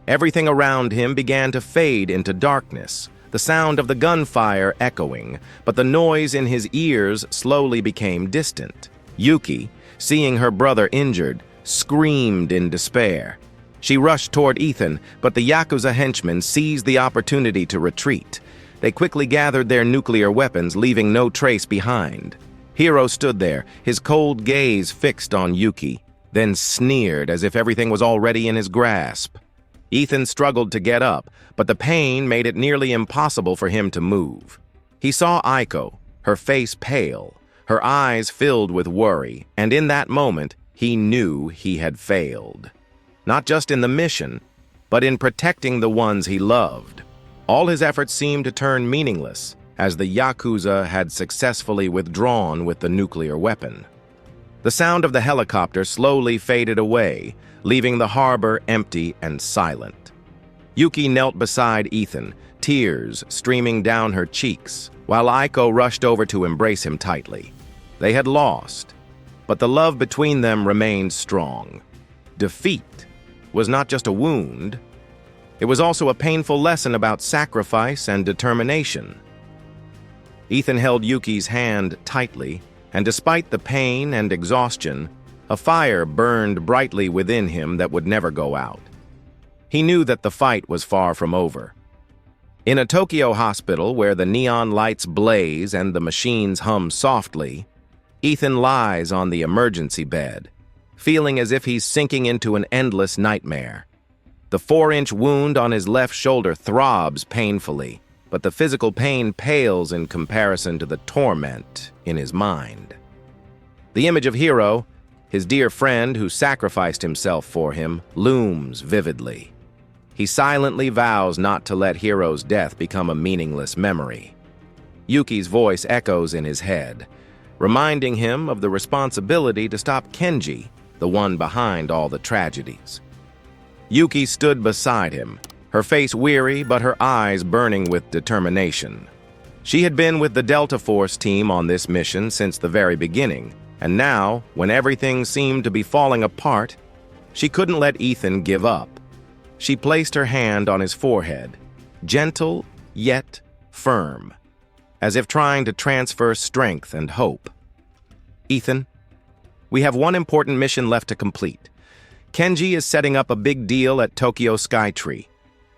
Everything around him began to fade into darkness, the sound of the gunfire echoing, but the noise in his ears slowly became distant. Yuki, seeing her brother injured, screamed in despair. She rushed toward Ethan, but the Yakuza henchmen seized the opportunity to retreat. They quickly gathered their nuclear weapons, leaving no trace behind. Hiro stood there, his cold gaze fixed on Yuki, then sneered as if everything was already in his grasp. Ethan struggled to get up, but the pain made it nearly impossible for him to move. He saw Aiko, her face pale, her eyes filled with worry, and in that moment, he knew he had failed. Not just in the mission, but in protecting the ones he loved. All his efforts seemed to turn meaningless, as the Yakuza had successfully withdrawn with the nuclear weapon. The sound of the helicopter slowly faded away, leaving the harbor empty and silent. Yuki knelt beside Ethan, tears streaming down her cheeks, while Aiko rushed over to embrace him tightly. They had lost, but the love between them remained strong. Defeat was not just a wound, it was also a painful lesson about sacrifice and determination. Ethan held Yuki's hand tightly, and despite the pain and exhaustion, a fire burned brightly within him that would never go out. He knew that the fight was far from over. In a Tokyo hospital where the neon lights blaze and the machines hum softly, Ethan lies on the emergency bed, feeling as if he's sinking into an endless nightmare. The 4-inch wound on his left shoulder throbs painfully, but the physical pain pales in comparison to the torment in his mind. The image of Hiro, his dear friend who sacrificed himself for him, looms vividly. He silently vows not to let Hiro's death become a meaningless memory. Yuki's voice echoes in his head, reminding him of the responsibility to stop Kenji, the one behind all the tragedies. Yuki stood beside him, her face weary but her eyes burning with determination. She had been with the Delta Force team on this mission since the very beginning, and now, when everything seemed to be falling apart, she couldn't let Ethan give up. She placed her hand on his forehead, gentle yet firm, as if trying to transfer strength and hope. "Ethan, we have one important mission left to complete. Kenji is setting up a big deal at Tokyo Skytree.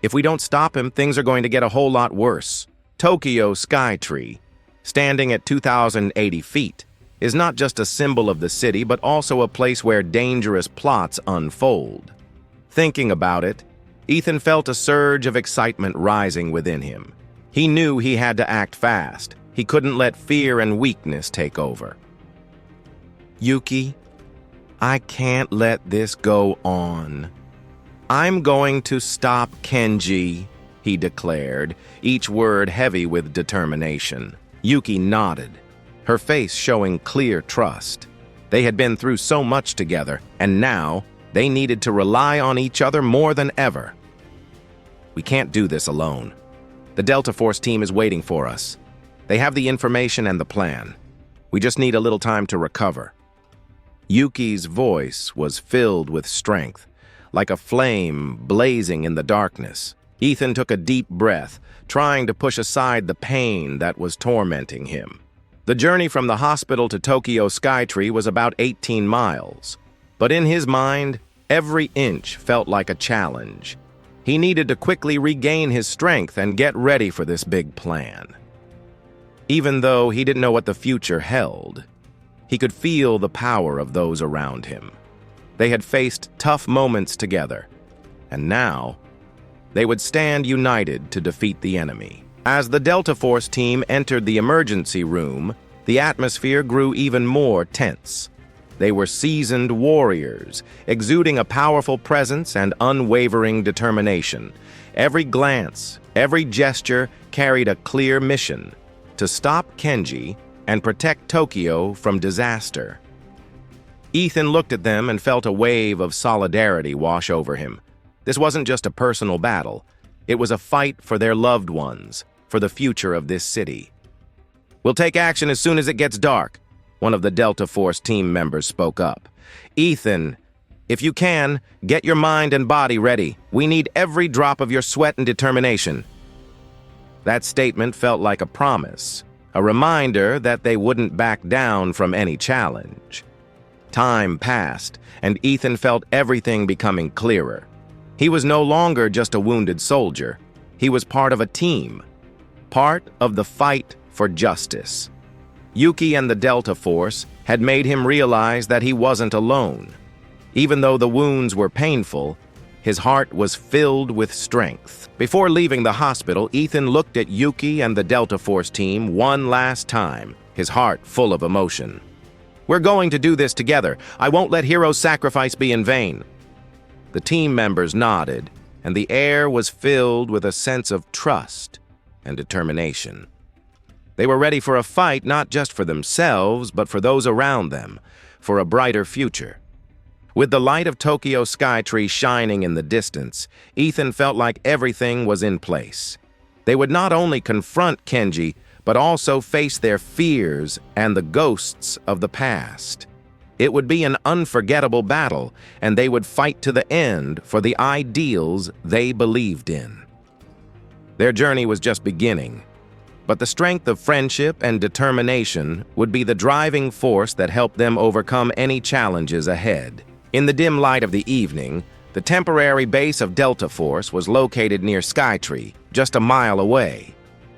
If we don't stop him, things are going to get a whole lot worse." Tokyo Skytree, standing at 2,080 feet, is not just a symbol of the city, but also a place where dangerous plots unfold. Thinking about it, Ethan felt a surge of excitement rising within him. He knew he had to act fast. He couldn't let fear and weakness take over. "Yuki, I can't let this go on. I'm going to stop Kenji," he declared, each word heavy with determination. Yuki nodded, her face showing clear trust. They had been through so much together, and now they needed to rely on each other more than ever. "We can't do this alone. The Delta Force team is waiting for us. They have the information and the plan. We just need a little time to recover." Yuki's voice was filled with strength, like a flame blazing in the darkness. Ethan took a deep breath, trying to push aside the pain that was tormenting him. The journey from the hospital to Tokyo Skytree was about 18 miles, but in his mind, every inch felt like a challenge. He needed to quickly regain his strength and get ready for this big plan. Even though he didn't know what the future held, he could feel the power of those around him. They had faced tough moments together, and now they would stand united to defeat the enemy. As the Delta Force team entered the emergency room, the atmosphere grew even more tense. They were seasoned warriors, exuding a powerful presence and unwavering determination. Every glance, every gesture carried a clear mission: to stop Kenji and protect Tokyo from disaster. Ethan looked at them and felt a wave of solidarity wash over him. This wasn't just a personal battle. It was a fight for their loved ones, for the future of this city. "We'll take action as soon as it gets dark," one of the Delta Force team members spoke up. "Ethan, if you can, get your mind and body ready. We need every drop of your sweat and determination." That statement felt like a promise, a reminder that they wouldn't back down from any challenge. Time passed, and Ethan felt everything becoming clearer. He was no longer just a wounded soldier. He was part of a team, part of the fight for justice. Yuki and the Delta Force had made him realize that he wasn't alone. Even though the wounds were painful, his heart was filled with strength. Before leaving the hospital, Ethan looked at Yuki and the Delta Force team one last time, his heart full of emotion. "We're going to do this together. I won't let Hiro's sacrifice be in vain." The team members nodded, and the air was filled with a sense of trust and determination. They were ready for a fight not just for themselves, but for those around them, for a brighter future. With the light of Tokyo Skytree shining in the distance, Ethan felt like everything was in place. They would not only confront Kenji, but also face their fears and the ghosts of the past. It would be an unforgettable battle, and they would fight to the end for the ideals they believed in. Their journey was just beginning, but the strength of friendship and determination would be the driving force that helped them overcome any challenges ahead. In the dim light of the evening, The temporary base of Delta Force was located near Skytree, just a mile away.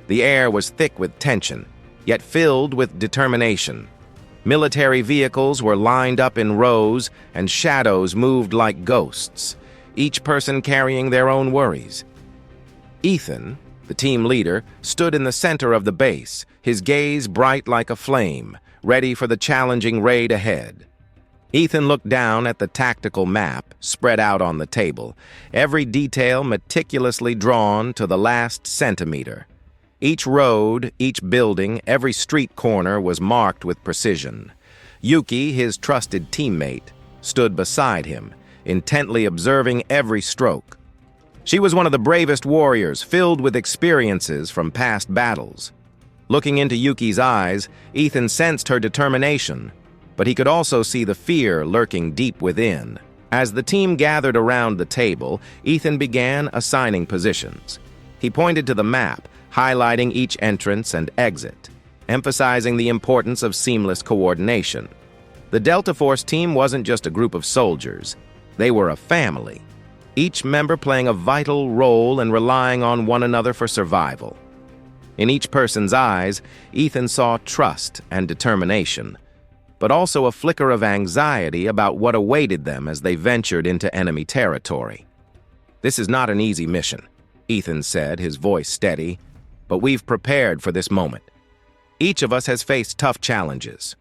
The air was thick with tension, yet filled with determination. Military vehicles were lined up in rows, and shadows moved like ghosts, each person carrying their own worries. Ethan, the team leader, stood in the center of the base, his gaze bright like a flame, ready for the challenging raid ahead. Ethan looked down at the tactical map spread out on the table, every detail meticulously drawn to the last centimeter. Each road, each building, every street corner was marked with precision. Yuki, his trusted teammate, stood beside him, intently observing every stroke. She was one of the bravest warriors, filled with experiences from past battles. Looking into Yuki's eyes, Ethan sensed her determination, but he could also see the fear lurking deep within. As the team gathered around the table, Ethan began assigning positions. He pointed to the map, highlighting each entrance and exit, emphasizing the importance of seamless coordination. The Delta Force team wasn't just a group of soldiers. They were a family, each member playing a vital role and relying on one another for survival. In each person's eyes, Ethan saw trust and determination, but also a flicker of anxiety about what awaited them as they ventured into enemy territory. "This is not an easy mission," Ethan said, his voice steady, "but we've prepared for this moment. Each of us has faced tough challenges.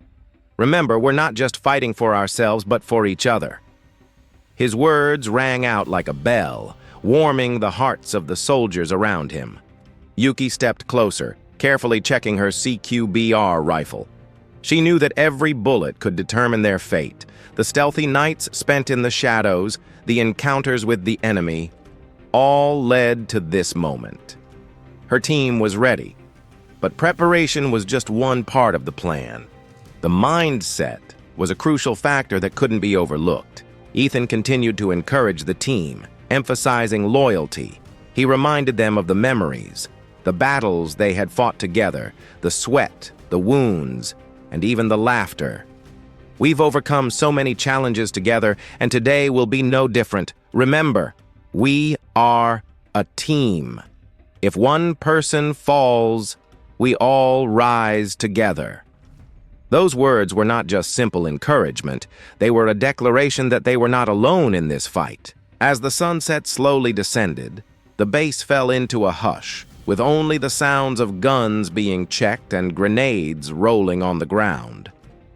Remember, we're not just fighting for ourselves, but for each other." His words rang out like a bell, warming the hearts of the soldiers around him. Yuki stepped closer, carefully checking her CQBR rifle. She knew that every bullet could determine their fate. The stealthy nights spent in the shadows, the encounters with the enemy, all led to this moment. Her team was ready, but preparation was just one part of the plan. The mindset was a crucial factor that couldn't be overlooked. Ethan continued to encourage the team, emphasizing loyalty. He reminded them of the memories, the battles they had fought together, the sweat, the wounds, and even the laughter. "We've overcome so many challenges together, and today will be no different. Remember, we are a team. If one person falls, we all rise together." Those words were not just simple encouragement. They were a declaration that they were not alone in this fight. As the sunset slowly descended, the base fell into a hush, with only the sounds of guns being checked and grenades rolling on the ground.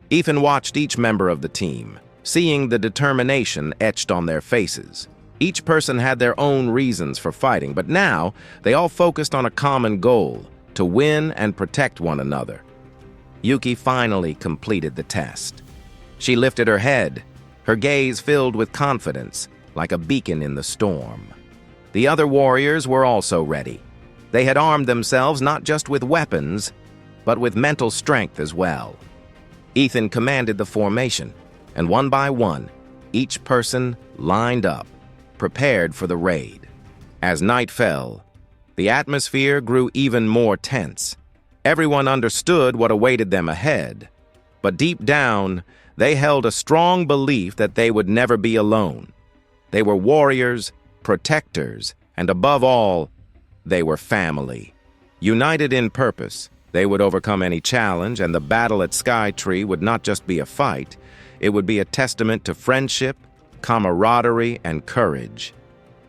Ethan watched each member of the team, seeing the determination etched on their faces. Each person had their own reasons for fighting, but now they all focused on a common goal: to win and protect one another. Yuki finally completed the test. She lifted her head, her gaze filled with confidence, like a beacon in the storm. The other warriors were also ready. They had armed themselves not just with weapons, but with mental strength as well. Ethan commanded the formation, and one by one, each person lined up, prepared for the raid. As night fell, the atmosphere grew even more tense. Everyone understood what awaited them ahead, but deep down, they held a strong belief that they would never be alone. They were warriors, protectors, and above all, they were family. United in purpose, they would overcome any challenge, and the battle at Skytree would not just be a fight, it would be a testament to friendship, camaraderie, and courage.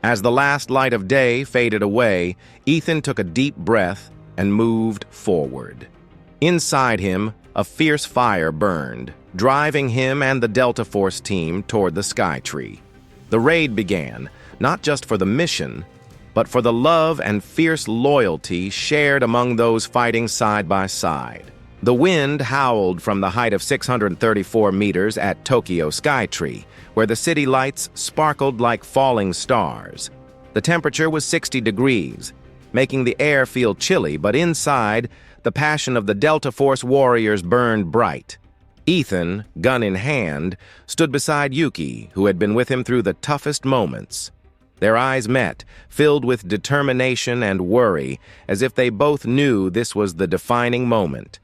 As the last light of day faded away, Ethan took a deep breath and moved forward. Inside him, a fierce fire burned, driving him and the Delta Force team toward the Skytree. The raid began, not just for the mission, but for the love and fierce loyalty shared among those fighting side by side. The wind howled from the height of 634 meters at Tokyo Skytree, where the city lights sparkled like falling stars. The temperature was 60 degrees, making the air feel chilly, but inside, the passion of the Delta Force warriors burned bright. Ethan, gun in hand, stood beside Yuki, who had been with him through the toughest moments. Their eyes met, filled with determination and worry, as if they both knew this was the defining moment.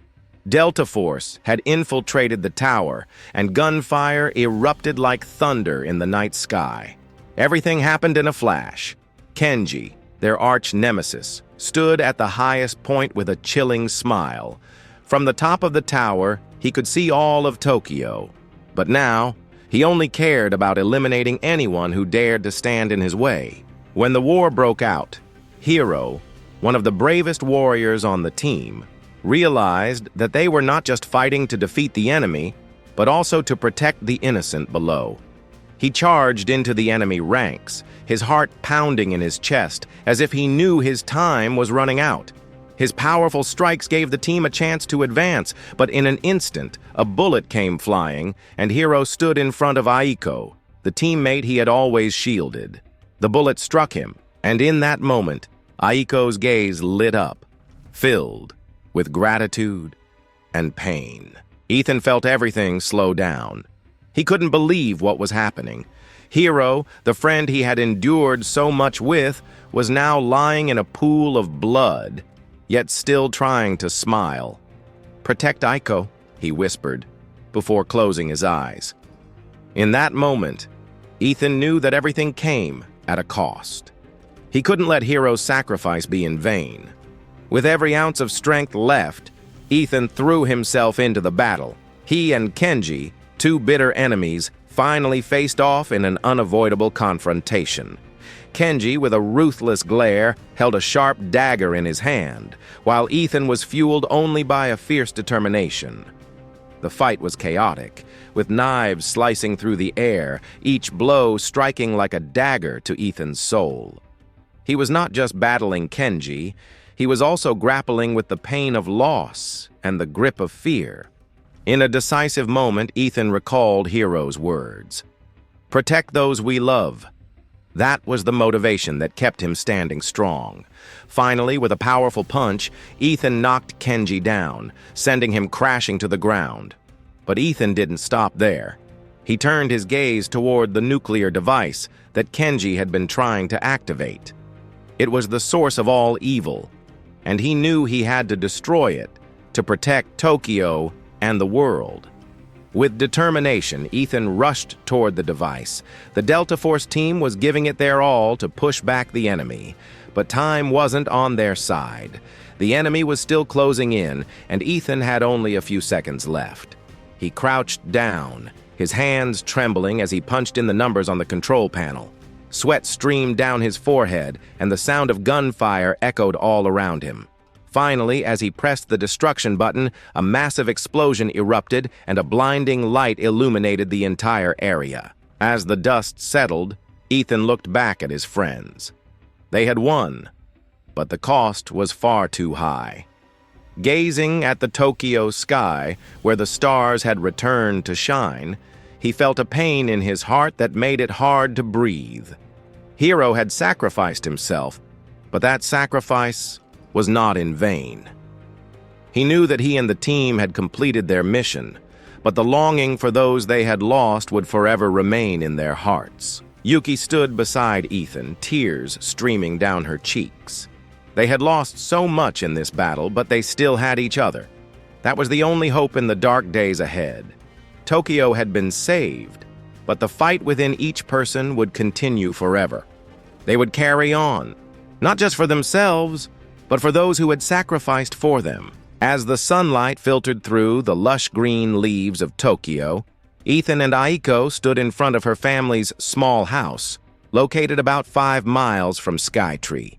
Delta Force had infiltrated the tower, and gunfire erupted like thunder in the night sky. Everything happened in a flash. Kenji, their arch-nemesis, stood at the highest point with a chilling smile. From the top of the tower, he could see all of Tokyo. But now, he only cared about eliminating anyone who dared to stand in his way. When the war broke out, Hiro, one of the bravest warriors on the team, realized that they were not just fighting to defeat the enemy, but also to protect the innocent below. He charged into the enemy ranks, his heart pounding in his chest, as if he knew his time was running out. His powerful strikes gave the team a chance to advance, but in an instant, a bullet came flying, and Hiro stood in front of Aiko, the teammate he had always shielded. The bullet struck him, and in that moment, Aiko's gaze lit up, filled with gratitude and pain. Ethan felt everything slow down. He couldn't believe what was happening. Hiro, the friend he had endured so much with, was now lying in a pool of blood, yet still trying to smile. "Protect Aiko," he whispered, before closing his eyes. In that moment, Ethan knew that everything came at a cost. He couldn't let Hiro's sacrifice be in vain. With every ounce of strength left, Ethan threw himself into the battle. He and Kenji, two bitter enemies, finally faced off in an unavoidable confrontation. Kenji, with a ruthless glare, held a sharp dagger in his hand, while Ethan was fueled only by a fierce determination. The fight was chaotic, with knives slicing through the air, each blow striking like a dagger to Ethan's soul. He was not just battling Kenji, he was also grappling with the pain of loss and the grip of fear. In a decisive moment, Ethan recalled Hiro's words. "Protect those we love." That was the motivation that kept him standing strong. Finally, with a powerful punch, Ethan knocked Kenji down, sending him crashing to the ground. But Ethan didn't stop there. He turned his gaze toward the nuclear device that Kenji had been trying to activate. It was the source of all evil, and he knew he had to destroy it to protect Tokyo and the world. With determination, Ethan rushed toward the device. The Delta Force team was giving it their all to push back the enemy, but time wasn't on their side. The enemy was still closing in, and Ethan had only a few seconds left. He crouched down, his hands trembling as he punched in the numbers on the control panel. Sweat streamed down his forehead, and the sound of gunfire echoed all around him. Finally, as he pressed the destruction button, a massive explosion erupted and a blinding light illuminated the entire area. As the dust settled, Ethan looked back at his friends. They had won, but the cost was far too high. Gazing at the Tokyo sky, where the stars had returned to shine, he felt a pain in his heart that made it hard to breathe. Hiro had sacrificed himself, but that sacrifice was not in vain. He knew that he and the team had completed their mission, but the longing for those they had lost would forever remain in their hearts. Yuki stood beside Ethan, tears streaming down her cheeks. They had lost so much in this battle, but they still had each other. That was the only hope in the dark days ahead. Tokyo had been saved, but the fight within each person would continue forever. They would carry on, not just for themselves, but for those who had sacrificed for them. As the sunlight filtered through the lush green leaves of Tokyo, Ethan and Aiko stood in front of her family's small house, located about 5 miles from Skytree.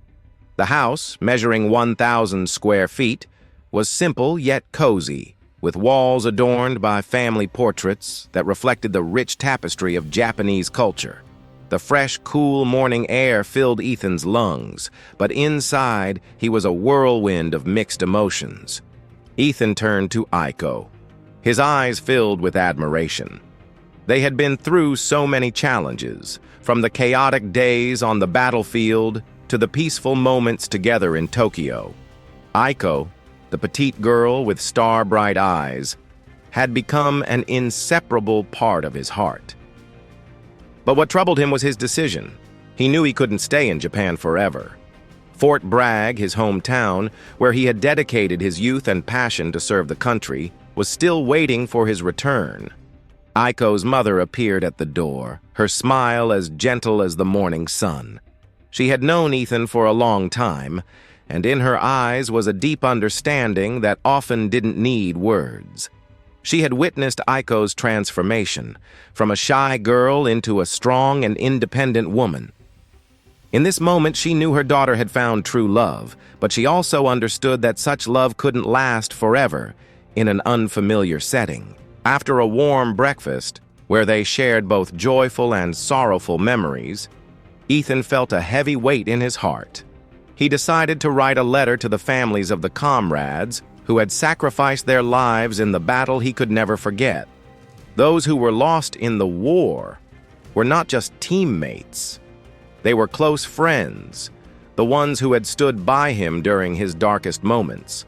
The house, measuring 1,000 square feet, was simple yet cozy, with walls adorned by family portraits that reflected the rich tapestry of Japanese culture. The fresh, cool morning air filled Ethan's lungs, but inside he was a whirlwind of mixed emotions. Ethan turned to Aiko, his eyes filled with admiration. They had been through so many challenges, from the chaotic days on the battlefield to the peaceful moments together in Tokyo. Aiko, the petite girl with star-bright eyes, had become an inseparable part of his heart. But what troubled him was his decision. He knew he couldn't stay in Japan forever. Fort Bragg, his hometown, where he had dedicated his youth and passion to serve the country, was still waiting for his return. Aiko's mother appeared at the door, her smile as gentle as the morning sun. She had known Ethan for a long time, and in her eyes was a deep understanding that often didn't need words. She had witnessed Aiko's transformation, from a shy girl into a strong and independent woman. In this moment, she knew her daughter had found true love, but she also understood that such love couldn't last forever in an unfamiliar setting. After a warm breakfast, where they shared both joyful and sorrowful memories, Ethan felt a heavy weight in his heart. He decided to write a letter to the families of the comrades who had sacrificed their lives in the battle he could never forget. Those who were lost in the war were not just teammates. They were close friends, the ones who had stood by him during his darkest moments.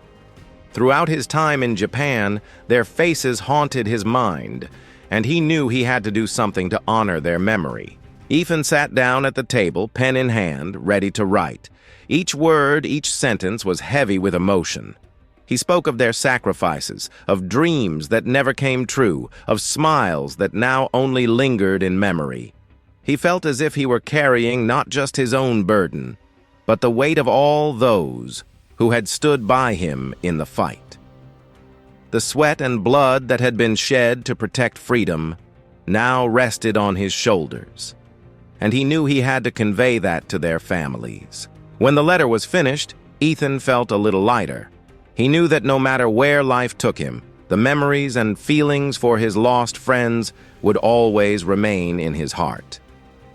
Throughout his time in Japan, their faces haunted his mind, and he knew he had to do something to honor their memory. Ethan sat down at the table, pen in hand, ready to write. Each word, each sentence was heavy with emotion. He spoke of their sacrifices, of dreams that never came true, of smiles that now only lingered in memory. He felt as if he were carrying not just his own burden, but the weight of all those who had stood by him in the fight. The sweat and blood that had been shed to protect freedom now rested on his shoulders, and he knew he had to convey that to their families. When the letter was finished, Ethan felt a little lighter. He knew that no matter where life took him, the memories and feelings for his lost friends would always remain in his heart.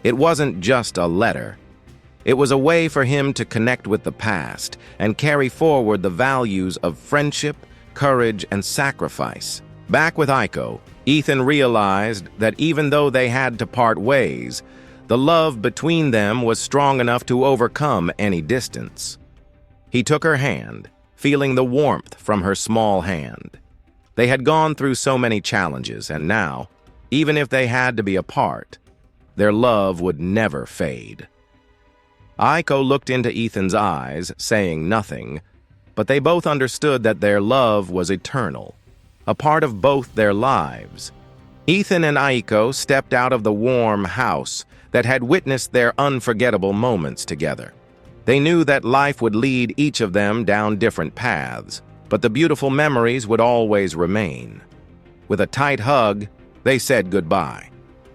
It wasn't just a letter. It was a way for him to connect with the past and carry forward the values of friendship, courage, and sacrifice. Back with Aiko, Ethan realized that even though they had to part ways, the love between them was strong enough to overcome any distance. He took her hand, feeling the warmth from her small hand. They had gone through so many challenges, and now, even if they had to be apart, their love would never fade. Aiko looked into Ethan's eyes, saying nothing, but they both understood that their love was eternal, a part of both their lives. Ethan and Aiko stepped out of the warm house that had witnessed their unforgettable moments together. They knew that life would lead each of them down different paths, but the beautiful memories would always remain. With a tight hug, they said goodbye,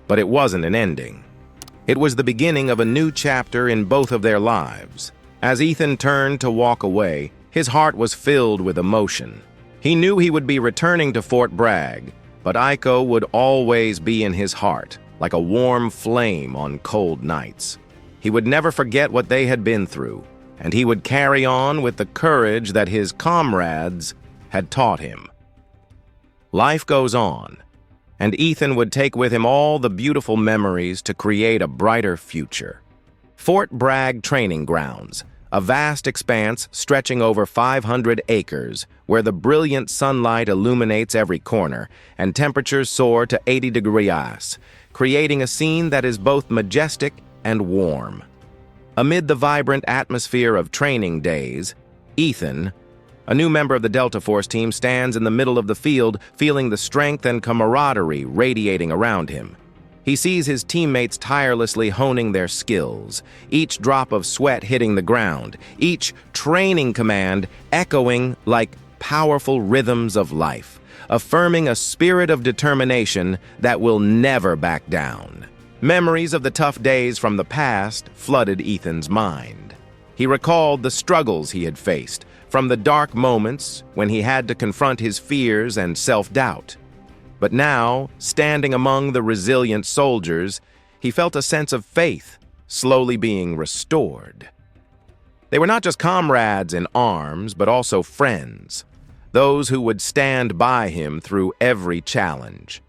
but it wasn't an ending. It was the beginning of a new chapter in both of their lives. As Ethan turned to walk away, his heart was filled with emotion. He knew he would be returning to Fort Bragg, but Aiko would always be in his heart, like a warm flame on cold nights. He would never forget what they had been through, and he would carry on with the courage that his comrades had taught him. Life goes on, and Ethan would take with him all the beautiful memories to create a brighter future. Fort Bragg Training Grounds, a vast expanse stretching over 500 acres, where the brilliant sunlight illuminates every corner and temperatures soar to 80 degrees, creating a scene that is both majestic and warm. Amid the vibrant atmosphere of training days, Ethan, a new member of the Delta Force team, stands in the middle of the field, feeling the strength and camaraderie radiating around him. He sees his teammates tirelessly honing their skills, each drop of sweat hitting the ground, each training command echoing like powerful rhythms of life, affirming a spirit of determination that will never back down. Memories of the tough days from the past flooded Ethan's mind. He recalled the struggles he had faced, from the dark moments when he had to confront his fears and self-doubt. But now, standing among the resilient soldiers, he felt a sense of faith slowly being restored. They were not just comrades in arms, but also friends, those who would stand by him through every challenge.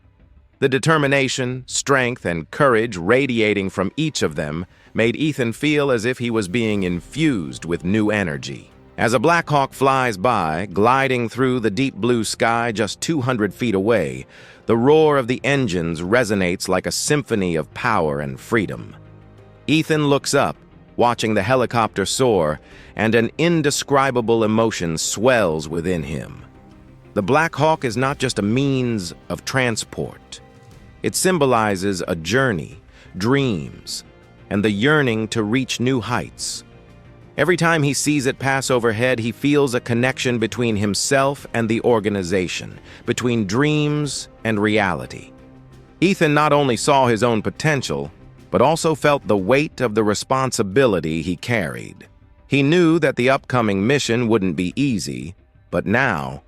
The determination, strength, and courage radiating from each of them made Ethan feel as if he was being infused with new energy. As a Black Hawk flies by, gliding through the deep blue sky just 200 feet away, the roar of the engines resonates like a symphony of power and freedom. Ethan looks up, watching the helicopter soar, and an indescribable emotion swells within him. The Black Hawk is not just a means of transport. It symbolizes a journey, dreams, and the yearning to reach new heights. Every time he sees it pass overhead, he feels a connection between himself and the organization, between dreams and reality. Ethan not only saw his own potential, but also felt the weight of the responsibility he carried. He knew that the upcoming mission wouldn't be easy, but now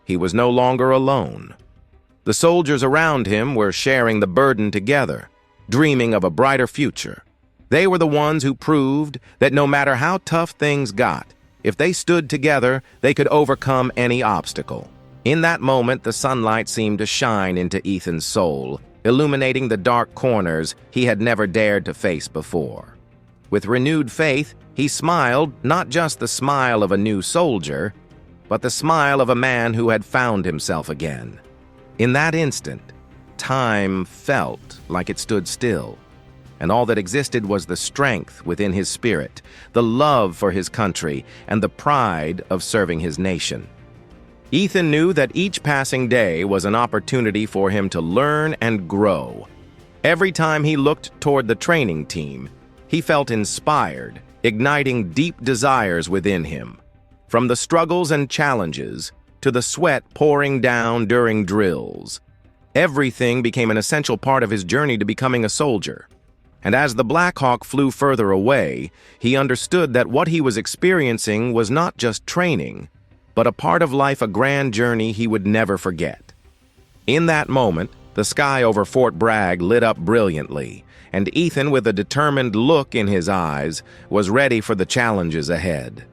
he was no longer alone. The soldiers around him were sharing the burden together, dreaming of a brighter future. They were the ones who proved that no matter how tough things got, if they stood together, they could overcome any obstacle. In that moment, the sunlight seemed to shine into Ethan's soul, illuminating the dark corners he had never dared to face before. With renewed faith, he smiled, not just the smile of a new soldier, but the smile of a man who had found himself again. In that instant, time felt like it stood still, and all that existed was the strength within his spirit, the love for his country, and the pride of serving his nation. Ethan knew that each passing day was an opportunity for him to learn and grow. Every time he looked toward the training team, he felt inspired, igniting deep desires within him. From the struggles and challenges to the sweat pouring down during drills, everything became an essential part of his journey to becoming a soldier. And as the Black Hawk flew further away, he understood that what he was experiencing was not just training, but a part of life, a grand journey he would never forget. In that moment, the sky over Fort Bragg lit up brilliantly, and Ethan, with a determined look in his eyes, was ready for the challenges ahead.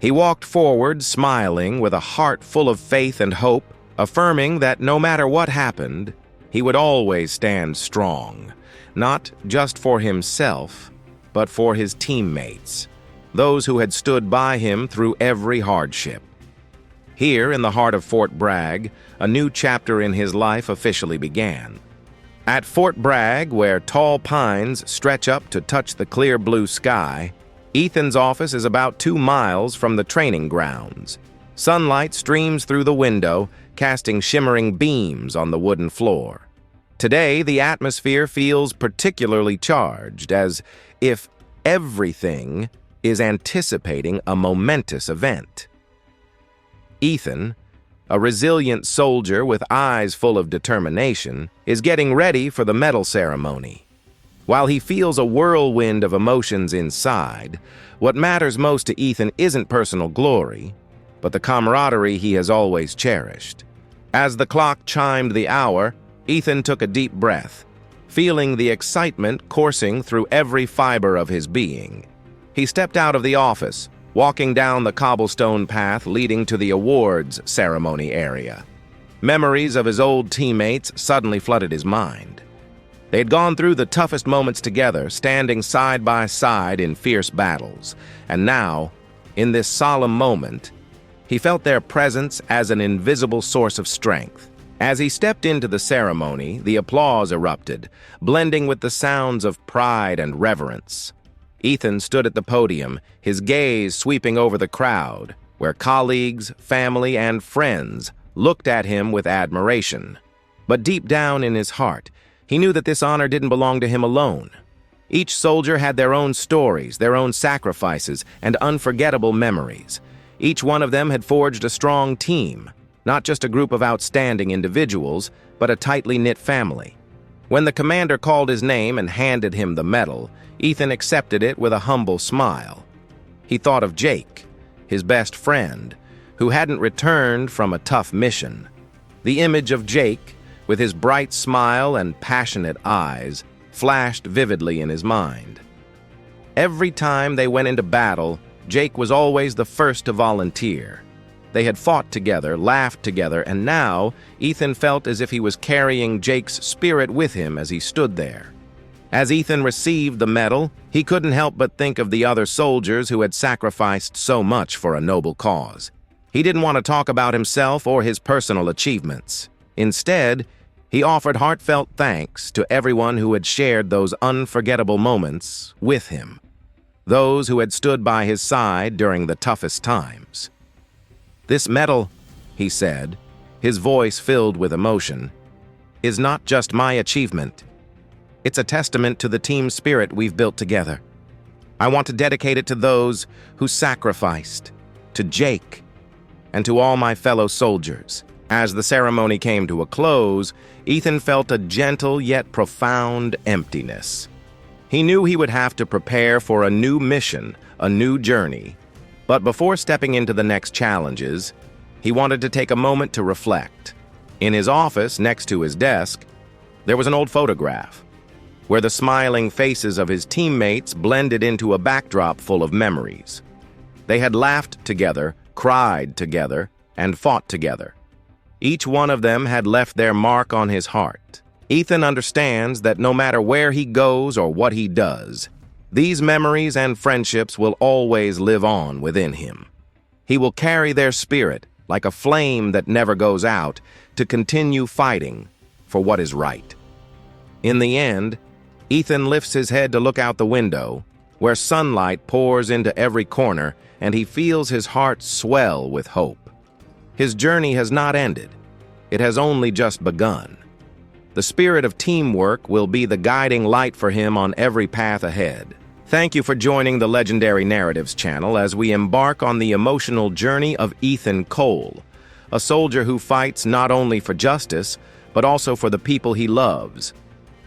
He walked forward, smiling, with a heart full of faith and hope, affirming that no matter what happened, he would always stand strong, not just for himself, but for his teammates, those who had stood by him through every hardship. Here, in the heart of Fort Bragg, a new chapter in his life officially began. At Fort Bragg, where tall pines stretch up to touch the clear blue sky, Ethan's office is about 2 miles from the training grounds. Sunlight streams through the window, casting shimmering beams on the wooden floor. Today, the atmosphere feels particularly charged, as if everything is anticipating a momentous event. Ethan, a resilient soldier with eyes full of determination, is getting ready for the medal ceremony. While he feels a whirlwind of emotions inside, what matters most to Ethan isn't personal glory, but the camaraderie he has always cherished. As the clock chimed the hour, Ethan took a deep breath, feeling the excitement coursing through every fiber of his being. He stepped out of the office, walking down the cobblestone path leading to the awards ceremony area. Memories of his old teammates suddenly flooded his mind. They had gone through the toughest moments together, standing side by side in fierce battles. And now, in this solemn moment, he felt their presence as an invisible source of strength. As he stepped into the ceremony, the applause erupted, blending with the sounds of pride and reverence. Ethan stood at the podium, his gaze sweeping over the crowd, where colleagues, family, and friends looked at him with admiration. But deep down in his heart, he knew that this honor didn't belong to him alone. Each soldier had their own stories, their own sacrifices, and unforgettable memories. Each one of them had forged a strong team, not just a group of outstanding individuals, but a tightly knit family. When the commander called his name and handed him the medal, Ethan accepted it with a humble smile. He thought of Jake, his best friend, who hadn't returned from a tough mission. The image of Jake, with his bright smile and passionate eyes, flashed vividly in his mind. Every time they went into battle, Jake was always the first to volunteer. They had fought together, laughed together, and now Ethan felt as if he was carrying Jake's spirit with him as he stood there. As Ethan received the medal, he couldn't help but think of the other soldiers who had sacrificed so much for a noble cause. He didn't want to talk about himself or his personal achievements. Instead, he offered heartfelt thanks to everyone who had shared those unforgettable moments with him, those who had stood by his side during the toughest times. "This medal," he said, his voice filled with emotion, is not just my achievement. It's a testament to the team spirit we've built together. I want to dedicate it to those who sacrificed, to Jake, and to all my fellow soldiers. As the ceremony came to a close, Ethan felt a gentle yet profound emptiness. He knew he would have to prepare for a new mission, a new journey. But before stepping into the next challenges, he wanted to take a moment to reflect. In his office, next to his desk, there was an old photograph, where the smiling faces of his teammates blended into a backdrop full of memories. They had laughed together, cried together, and fought together. Each one of them had left their mark on his heart. Ethan understands that no matter where he goes or what he does, these memories and friendships will always live on within him. He will carry their spirit like a flame that never goes out to continue fighting for what is right. In the end, Ethan lifts his head to look out the window, where sunlight pours into every corner, and he feels his heart swell with hope. His journey has not ended. It has only just begun. The spirit of teamwork will be the guiding light for him on every path ahead. Thank you for joining the Legendary Narratives channel as we embark on the emotional journey of Ethan Cole, a soldier who fights not only for justice, but also for the people he loves.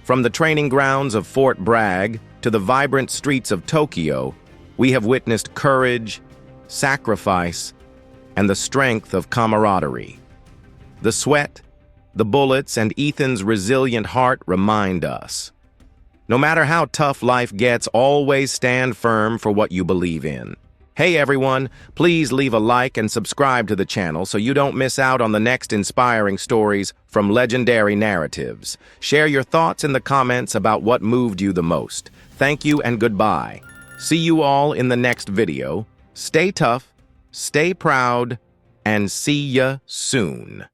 From the training grounds of Fort Bragg to the vibrant streets of Tokyo, we have witnessed courage, sacrifice, and the strength of camaraderie. The sweat, the bullets, and Ethan's resilient heart remind us. No matter how tough life gets, always stand firm for what you believe in. Hey everyone, please leave a like and subscribe to the channel so you don't miss out on the next inspiring stories from Legendary Narratives. Share your thoughts in the comments about what moved you the most. Thank you and goodbye. See you all in the next video. Stay tough, stay proud, and see ya soon.